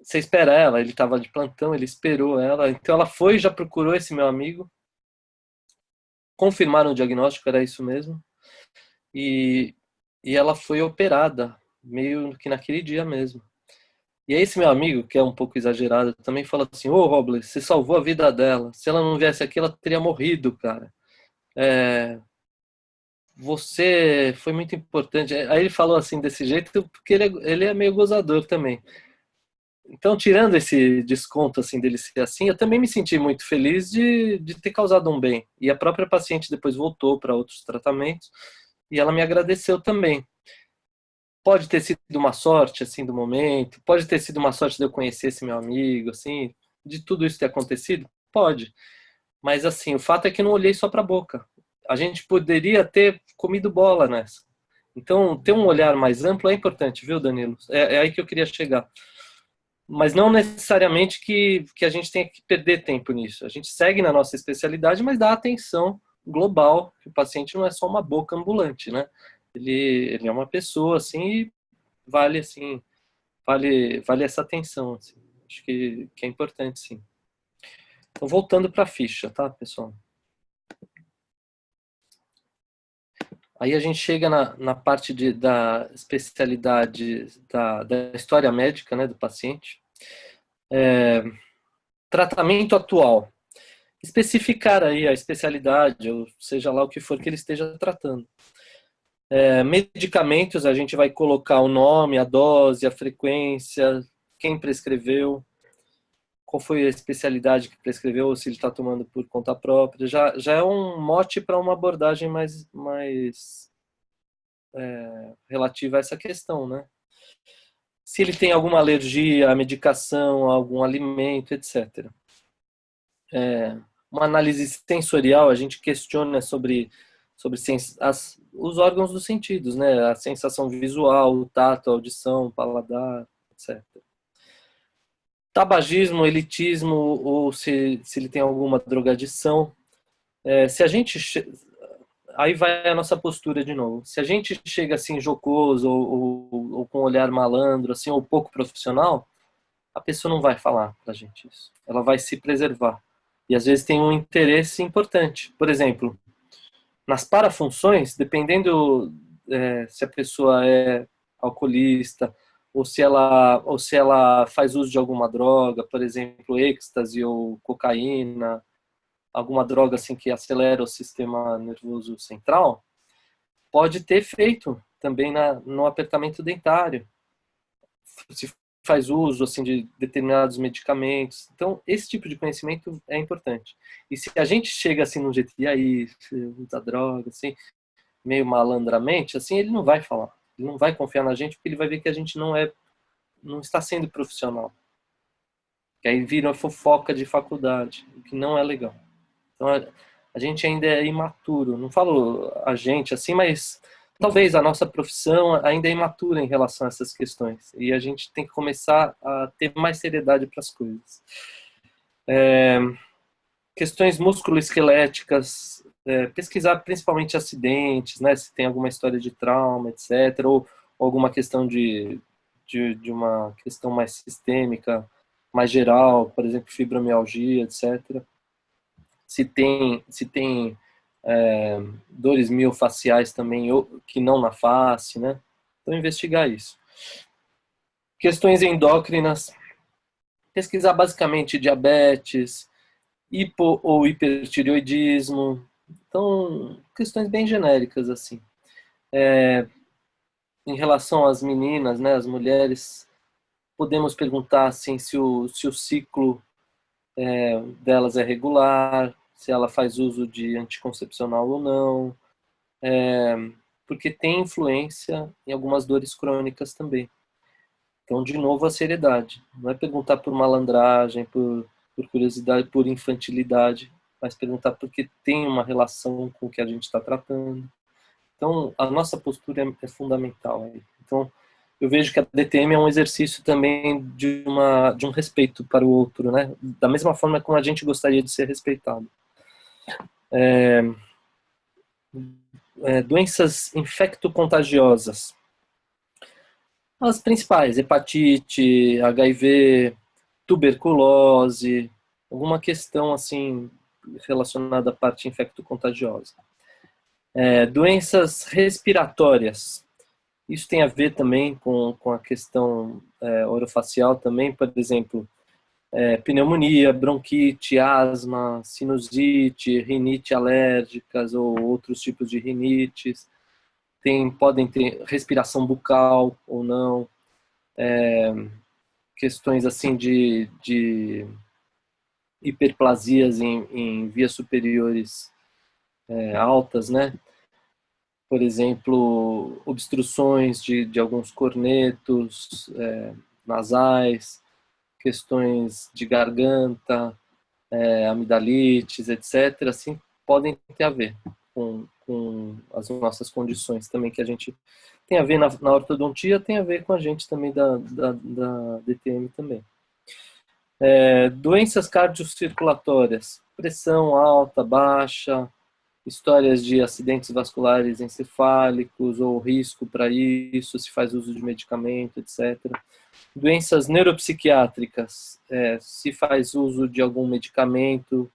A: você espera ela, ele tava de plantão, ele esperou ela, então ela foi, já procurou esse meu amigo, confirmaram o diagnóstico, era isso mesmo, e ela foi operada, meio que naquele dia mesmo. E aí esse meu amigo, que é um pouco exagerado, também fala assim, ô Robles, você salvou a vida dela. Se ela não viesse aqui, ela teria morrido, cara. É, você foi muito importante. Aí ele falou assim, desse jeito, porque ele é meio gozador também. Então, tirando esse desconto assim dele ser assim, eu também me senti muito feliz de ter causado um bem. E a própria paciente depois voltou para outros tratamentos e ela me agradeceu também. Pode ter sido uma sorte assim do momento, pode ter sido uma sorte de eu conhecer esse meu amigo, assim, de tudo isso ter acontecido, pode. Mas assim, o fato é que eu não olhei só para a boca. A gente poderia ter comido bola nessa. Então, ter um olhar mais amplo é importante, viu, Danilo? É aí que eu queria chegar. Mas não necessariamente que a gente tenha que perder tempo nisso. A gente segue na nossa especialidade, mas dá atenção global, que o paciente não é só uma boca ambulante, né? Ele é uma pessoa, assim, e vale, assim, vale essa atenção, assim. Acho que é importante, sim. Então, voltando para a ficha, tá, pessoal? Aí a gente chega na parte da especialidade da história médica, né, do paciente. Tratamento atual. Especificar aí a especialidade, ou seja lá o que for que ele esteja tratando. Medicamentos, a gente vai colocar o nome, a dose, a frequência, quem prescreveu, qual foi a especialidade que prescreveu, ou se ele está tomando por conta própria. Já é um mote para uma abordagem mais relativa a essa questão, né? Se ele tem alguma alergia à medicação, a algum alimento, etc. Uma análise sensorial, a gente questiona sobre os órgãos dos sentidos, né? A sensação visual, o tato, a audição, o paladar, etc. Tabagismo, elitismo, ou se ele tem alguma drogadição. Se a gente... Aí vai a nossa postura de novo. Se a gente chega assim jocoso ou com um olhar malandro, assim, ou pouco profissional, a pessoa não vai falar pra gente isso. Ela vai se preservar. E às vezes tem um interesse importante. Por exemplo, nas parafunções, dependendo se a pessoa é alcoolista ou se ela faz uso de alguma droga, por exemplo, êxtase ou cocaína, alguma droga assim que acelera o sistema nervoso central, pode ter efeito também no apertamento dentário. Se faz uso assim de determinados medicamentos. Então, esse tipo de conhecimento é importante. E se a gente chega assim no jeito, e aí, usa droga, assim, meio malandramente, assim, ele não vai falar. Ele não vai confiar na gente porque ele vai ver que a gente não está sendo profissional. Que aí vira uma fofoca de faculdade, o que não é legal. Então, a gente ainda é imaturo. Não falo a gente assim, mas talvez a nossa profissão ainda é imatura em relação a essas questões. E a gente tem que começar a ter mais seriedade para as coisas. Questões musculoesqueléticas, pesquisar principalmente acidentes, né, se tem alguma história de trauma, etc., ou alguma questão de uma questão mais sistêmica, mais geral, por exemplo, fibromialgia, etc. Se tem dores miofaciais também, que não na face, né? Então, investigar isso. Questões endócrinas, pesquisar basicamente diabetes, hipo ou hipertireoidismo. Então, questões bem genéricas, assim. Em relação às meninas, né, as mulheres, podemos perguntar assim, se o ciclo delas é regular, se ela faz uso de anticoncepcional ou não, porque tem influência em algumas dores crônicas também. Então, de novo, a seriedade. Não é perguntar por malandragem, por curiosidade, por infantilidade, mas perguntar porque tem uma relação com o que a gente está tratando. Então, a nossa postura é fundamental. Então, eu vejo que a DTM é um exercício também de um respeito para o outro, né? Da mesma forma como a gente gostaria de ser respeitado. Doenças infectocontagiosas. As principais, hepatite, HIV, tuberculose, alguma questão assim relacionada à parte infectocontagiosa. Doenças respiratórias, Isso tem a ver também com a questão orofacial também, por exemplo, pneumonia, bronquite, asma, sinusite, rinite alérgicas ou outros tipos de rinites. Podem ter respiração bucal ou não, questões assim de hiperplasias em vias superiores altas, né? Por exemplo, obstruções de alguns cornetos nasais, questões de garganta, amidalites, etc., assim, podem ter a ver com as nossas condições também, que a gente tem a ver na ortodontia, tem a ver com a gente também da DTM também. Doenças cardiocirculatórias, pressão alta, baixa, histórias de acidentes vasculares encefálicos ou risco para isso, se faz uso de medicamento, etc. Doenças neuropsiquiátricas, se faz uso de algum medicamento,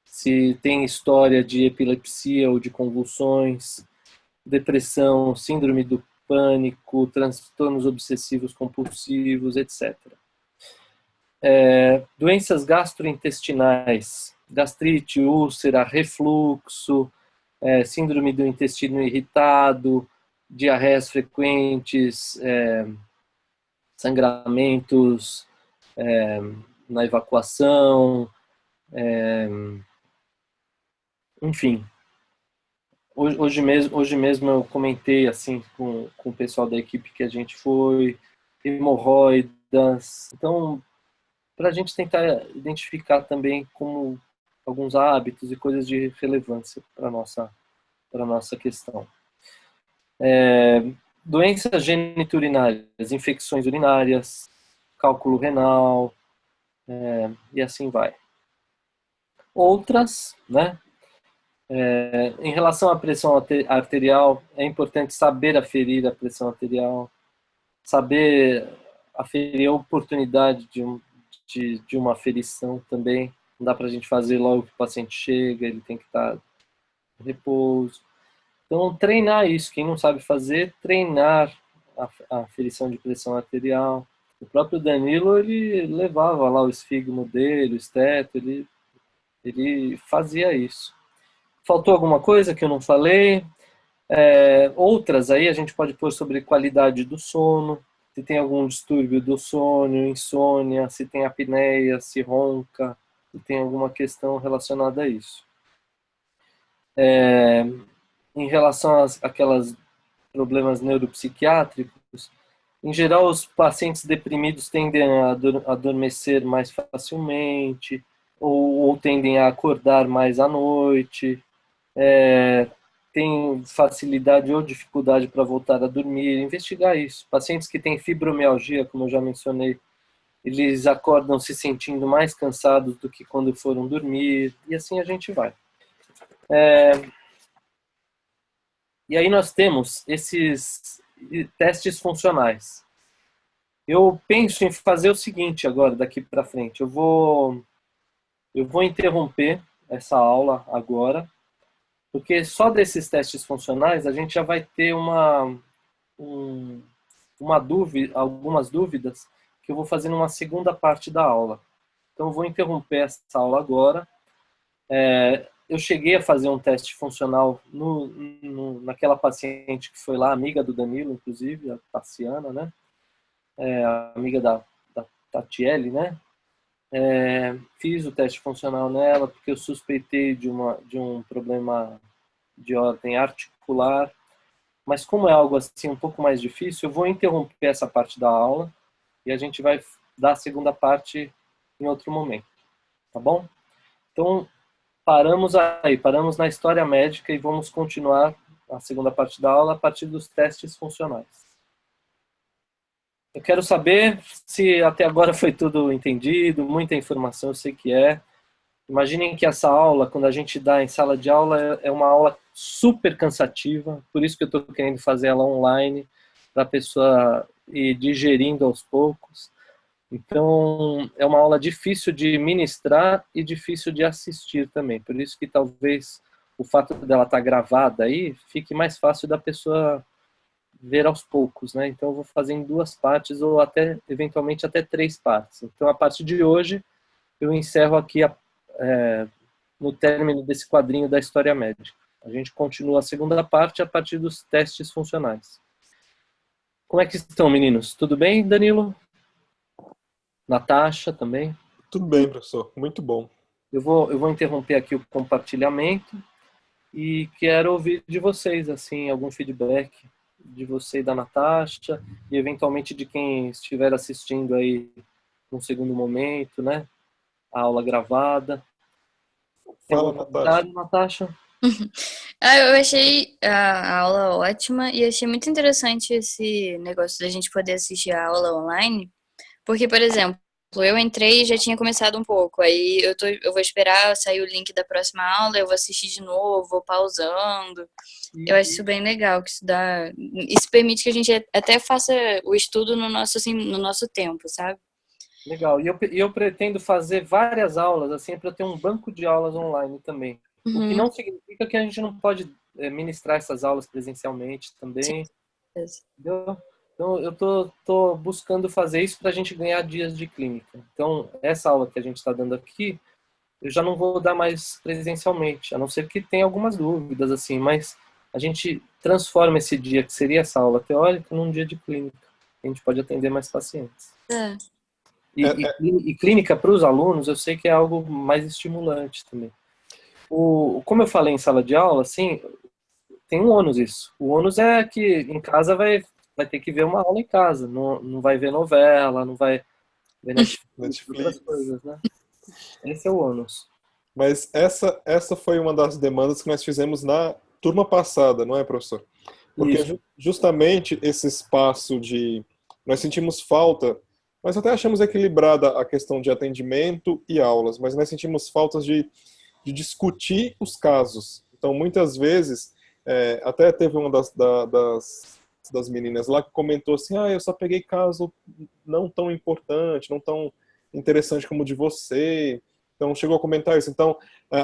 A: se tem história de epilepsia ou de convulsões, depressão, síndrome do pânico, transtornos obsessivos compulsivos, etc. Doenças gastrointestinais, gastrite, úlcera, refluxo, síndrome do intestino irritado, diarreias frequentes, sangramentos na evacuação, enfim. Hoje mesmo eu comentei assim com o pessoal da equipe que a gente foi, hemorroidas. Então, para a gente tentar identificar também como alguns hábitos e coisas de relevância para nossa questão. Doenças geniturinárias, infecções urinárias, cálculo renal, e assim vai. Outras, né? Em relação à pressão arterial, é importante saber aferir a pressão arterial, saber aferir a oportunidade de uma aferição também. Não dá para a gente fazer logo que o paciente chega, ele tem que estar em repouso. Então, treinar isso. Quem não sabe fazer, treinar a aferição de pressão arterial. O próprio Danilo, ele levava lá o esfigmo dele, o esteto, ele fazia isso. Faltou alguma coisa que eu não falei? Outras aí a gente pode pôr sobre qualidade do sono, se tem algum distúrbio do sono, insônia, se tem apneia, se ronca, se tem alguma questão relacionada a isso. Em relação àquelas problemas neuropsiquiátricos, em geral os pacientes deprimidos tendem a adormecer mais facilmente, ou tendem a acordar mais à noite, tem facilidade ou dificuldade para voltar a dormir, investigar isso. Pacientes que têm fibromialgia, como eu já mencionei, eles acordam se sentindo mais cansados do que quando foram dormir, e assim a gente vai. E aí nós temos esses testes funcionais. Eu penso em fazer o seguinte agora, daqui para frente. Eu vou interromper essa aula agora, porque só desses testes funcionais a gente já vai ter algumas dúvidas que eu vou fazer numa segunda parte da aula. Então eu vou interromper essa aula agora. Eu cheguei a fazer um teste funcional naquela paciente que foi lá, amiga do Danilo, inclusive, a Tassiana, né? Amiga da Tatiele, né? Fiz o teste funcional nela porque eu suspeitei de um problema de ordem articular, mas como é algo assim um pouco mais difícil, eu vou interromper essa parte da aula e a gente vai dar a segunda parte em outro momento, tá bom? Então, paramos na história médica e vamos continuar a segunda parte da aula a partir dos testes funcionais. Eu quero saber se até agora foi tudo entendido, muita informação, eu sei que é. Imaginem que essa aula, quando a gente dá em sala de aula, é uma aula super cansativa, por isso que eu estou querendo fazer ela online, para a pessoa ir digerindo aos poucos. Então, é uma aula difícil de ministrar e difícil de assistir também. Por isso que talvez o fato dela estar gravada aí fique mais fácil da pessoa ver aos poucos, né? Então eu vou fazer em 2 partes ou até eventualmente até 3 partes. Então a partir de hoje eu encerro aqui no término desse quadrinho da história médica. A gente continua a segunda parte a partir dos testes funcionais. Como é que estão, meninos? Tudo bem, Danilo? Natasha também?
B: Tudo bem, professor. Muito bom.
A: Eu vou interromper aqui o compartilhamento e quero ouvir de vocês, assim, algum feedback de você e da Natasha e eventualmente de quem estiver assistindo aí num segundo momento, né? A aula gravada. Tem
B: Fala,
A: algum
B: Natasha.
A: comentário, Natasha?
C: Eu achei a aula ótima e achei muito interessante esse negócio da gente poder assistir a aula online, porque, por exemplo, eu entrei e já tinha começado um pouco, aí eu vou esperar sair o link da próxima aula, eu vou assistir de novo, vou pausando. Eu acho isso bem legal, que isso permite que a gente até faça o estudo no nosso, assim, no nosso tempo, sabe?
A: Legal. E eu pretendo fazer várias aulas, assim, para ter um banco de aulas online também. O que
C: Uhum.
A: não significa que a gente não pode ministrar essas aulas presencialmente também,
C: Certeza.
A: entendeu? Então, eu tô buscando fazer isso para a gente ganhar dias de clínica. Então, essa aula que a gente está dando aqui, eu já não vou dar mais presencialmente, a não ser que tenha algumas dúvidas, assim, mas a gente transforma esse dia, que seria essa aula teórica, num dia de clínica. A gente pode atender mais pacientes.
C: É.
A: E, e clínica para os alunos, eu sei que é algo mais estimulante também. Como eu falei em sala de aula, assim, tem um ônus isso. O ônus é que em casa vai ter que ver uma aula em casa, não vai ver novela, não vai ver Netflix, outras
B: Netflix.
A: coisas, né? Esse é o ônus.
B: Mas essa foi uma das demandas que nós fizemos na turma passada, não é, professor? Porque
A: Isso.
B: justamente esse espaço de... Nós sentimos falta, nós até achamos equilibrada a questão de atendimento e aulas, mas nós sentimos faltas de discutir os casos. Então, muitas vezes, até teve uma das meninas lá que comentou assim, eu só peguei caso não tão importante, não tão interessante como o de você. Então, chegou a comentar isso. Então,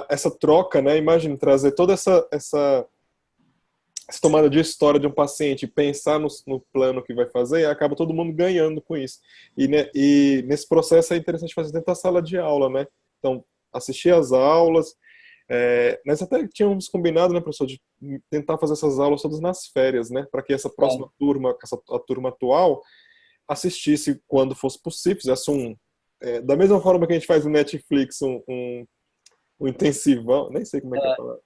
B: essa troca, né, imagine trazer toda essa tomada de história de um paciente, pensar no plano que vai fazer, e acaba todo mundo ganhando com isso. E nesse processo é interessante fazer dentro da sala de aula, né? Então, assistir às aulas. Nós até tínhamos combinado, né, professor, de tentar fazer essas aulas todas nas férias, né? Para que essa próxima turma, a turma atual, assistisse quando fosse possível, fizesse da mesma forma que a gente faz no Netflix, um intensivão, nem sei como é que é a palavra.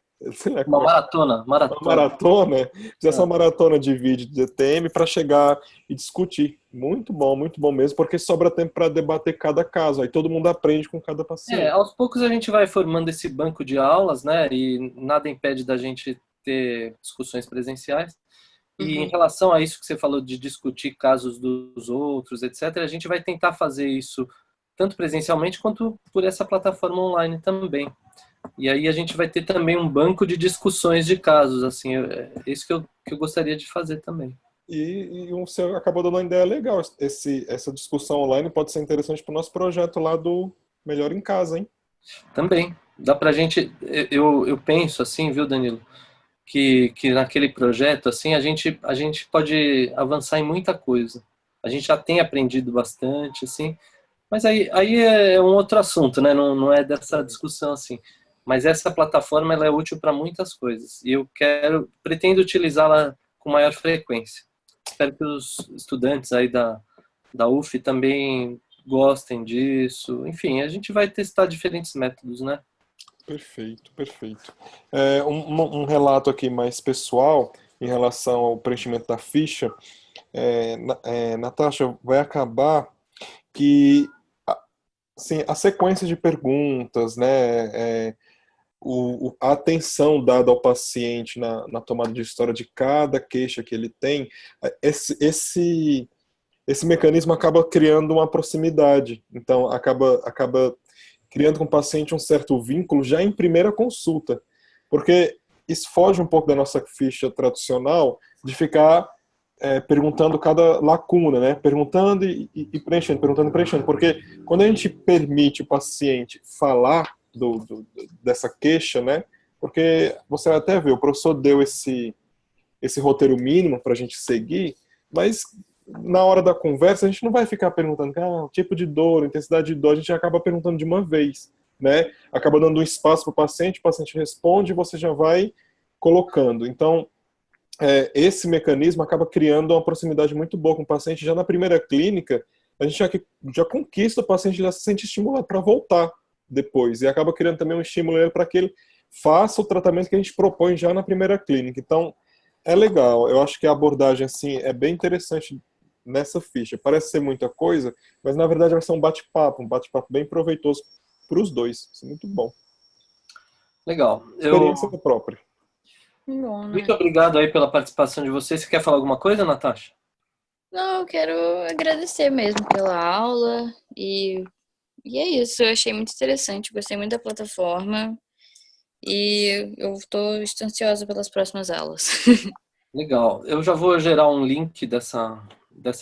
A: Uma maratona.
B: Uma maratona, fizesse uma maratona de vídeo de DTM para chegar e discutir. Muito bom mesmo, porque sobra tempo para debater cada caso. Aí todo mundo aprende com cada paciente.
A: Aos poucos a gente vai formando esse banco de aulas, né? E nada impede da gente ter discussões presenciais. E em relação a isso que você falou de discutir casos dos outros, etc., a gente vai tentar fazer isso tanto presencialmente quanto por essa plataforma online também. E aí a gente vai ter também um banco de discussões de casos, assim, é isso que eu gostaria de fazer também.
B: E você acabou dando uma ideia legal. Essa discussão online pode ser interessante para o nosso projeto lá do Melhor em Casa, hein?
A: Também. Dá pra gente... Eu penso assim, viu, Danilo? Que naquele projeto, assim, a gente pode avançar em muita coisa. A gente já tem aprendido bastante, assim, mas aí é um outro assunto, né? Não é dessa discussão, assim. Mas essa plataforma, ela é útil para muitas coisas. E eu pretendo utilizá-la com maior frequência. Espero que os estudantes aí da UF também gostem disso. Enfim, a gente vai testar diferentes métodos, né?
B: Perfeito, perfeito. Um relato aqui mais pessoal em relação ao preenchimento da ficha. Natasha, vai acabar que assim, a sequência de perguntas, né, a atenção dada ao paciente na tomada de história de cada queixa que ele tem, esse mecanismo acaba criando uma proximidade. Então, acaba criando com o paciente um certo vínculo já em primeira consulta. Porque isso foge um pouco da nossa ficha tradicional de ficar perguntando cada lacuna, né? Perguntando e preenchendo, perguntando e preenchendo. Porque quando a gente permite o paciente falar dessa queixa, né? Porque você até vê, o professor deu esse roteiro mínimo para a gente seguir, mas na hora da conversa a gente não vai ficar perguntando tipo de dor, intensidade de dor, a gente acaba perguntando de uma vez, né? Acaba dando um espaço para o paciente responde e você já vai colocando. Então, esse mecanismo acaba criando uma proximidade muito boa com o paciente. Já na primeira clínica, a gente já conquista o paciente, já se sente estimulado para voltar depois, e acaba criando também um estímulo para que ele faça o tratamento que a gente propõe já na primeira clínica. Então, é legal. Eu acho que a abordagem assim é bem interessante nessa ficha. Parece ser muita coisa, mas na verdade vai ser um bate-papo bem proveitoso para os dois. Isso é muito bom.
A: Legal.
B: Experiência própria.
C: Bom, né?
A: Muito obrigado aí pela participação de vocês. Você quer falar alguma coisa, Natasha?
C: Não, eu quero agradecer mesmo pela aula e é isso. Eu achei muito interessante, gostei muito da plataforma e eu estou ansiosa pelas próximas aulas.
A: Legal. Eu já vou gerar um link dessa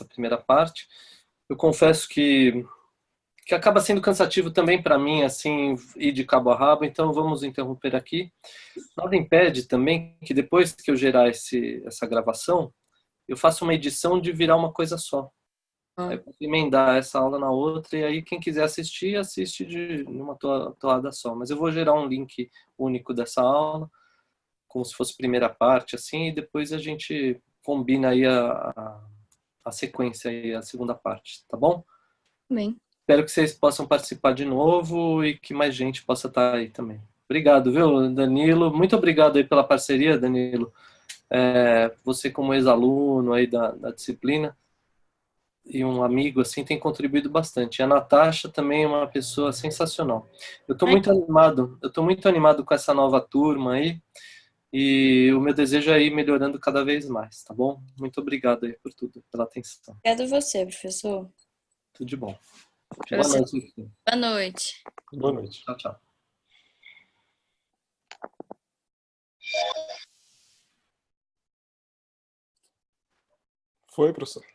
A: primeira parte. Eu confesso que acaba sendo cansativo também para mim, assim, ir de cabo a rabo, então vamos interromper aqui. Nada impede também que depois que eu gerar essa gravação, eu faça uma edição de virar uma coisa só. Aí eu posso emendar essa aula na outra, e aí quem quiser assistir, assiste numa toada só. Mas eu vou gerar um link único dessa aula, como se fosse primeira parte, assim, e depois a gente combina aí a sequência e a segunda parte, tá bom?
C: Bem,
A: Espero que vocês possam participar de novo e que mais gente possa estar aí também. Obrigado, viu, Danilo? Muito obrigado aí pela parceria, Danilo. Você como ex-aluno aí da disciplina e um amigo, assim, tem contribuído bastante. A Natasha também é uma pessoa sensacional. Eu estou muito animado com essa nova turma aí e o meu desejo é ir melhorando cada vez mais, tá bom? Muito obrigado aí por tudo, pela atenção.
C: obrigada a você, professor.
A: Tudo de bom.
C: Pra
A: Boa
C: você.
A: noite.
C: Boa noite.
B: Boa noite.
A: Tchau, tchau.
B: Foi, professor?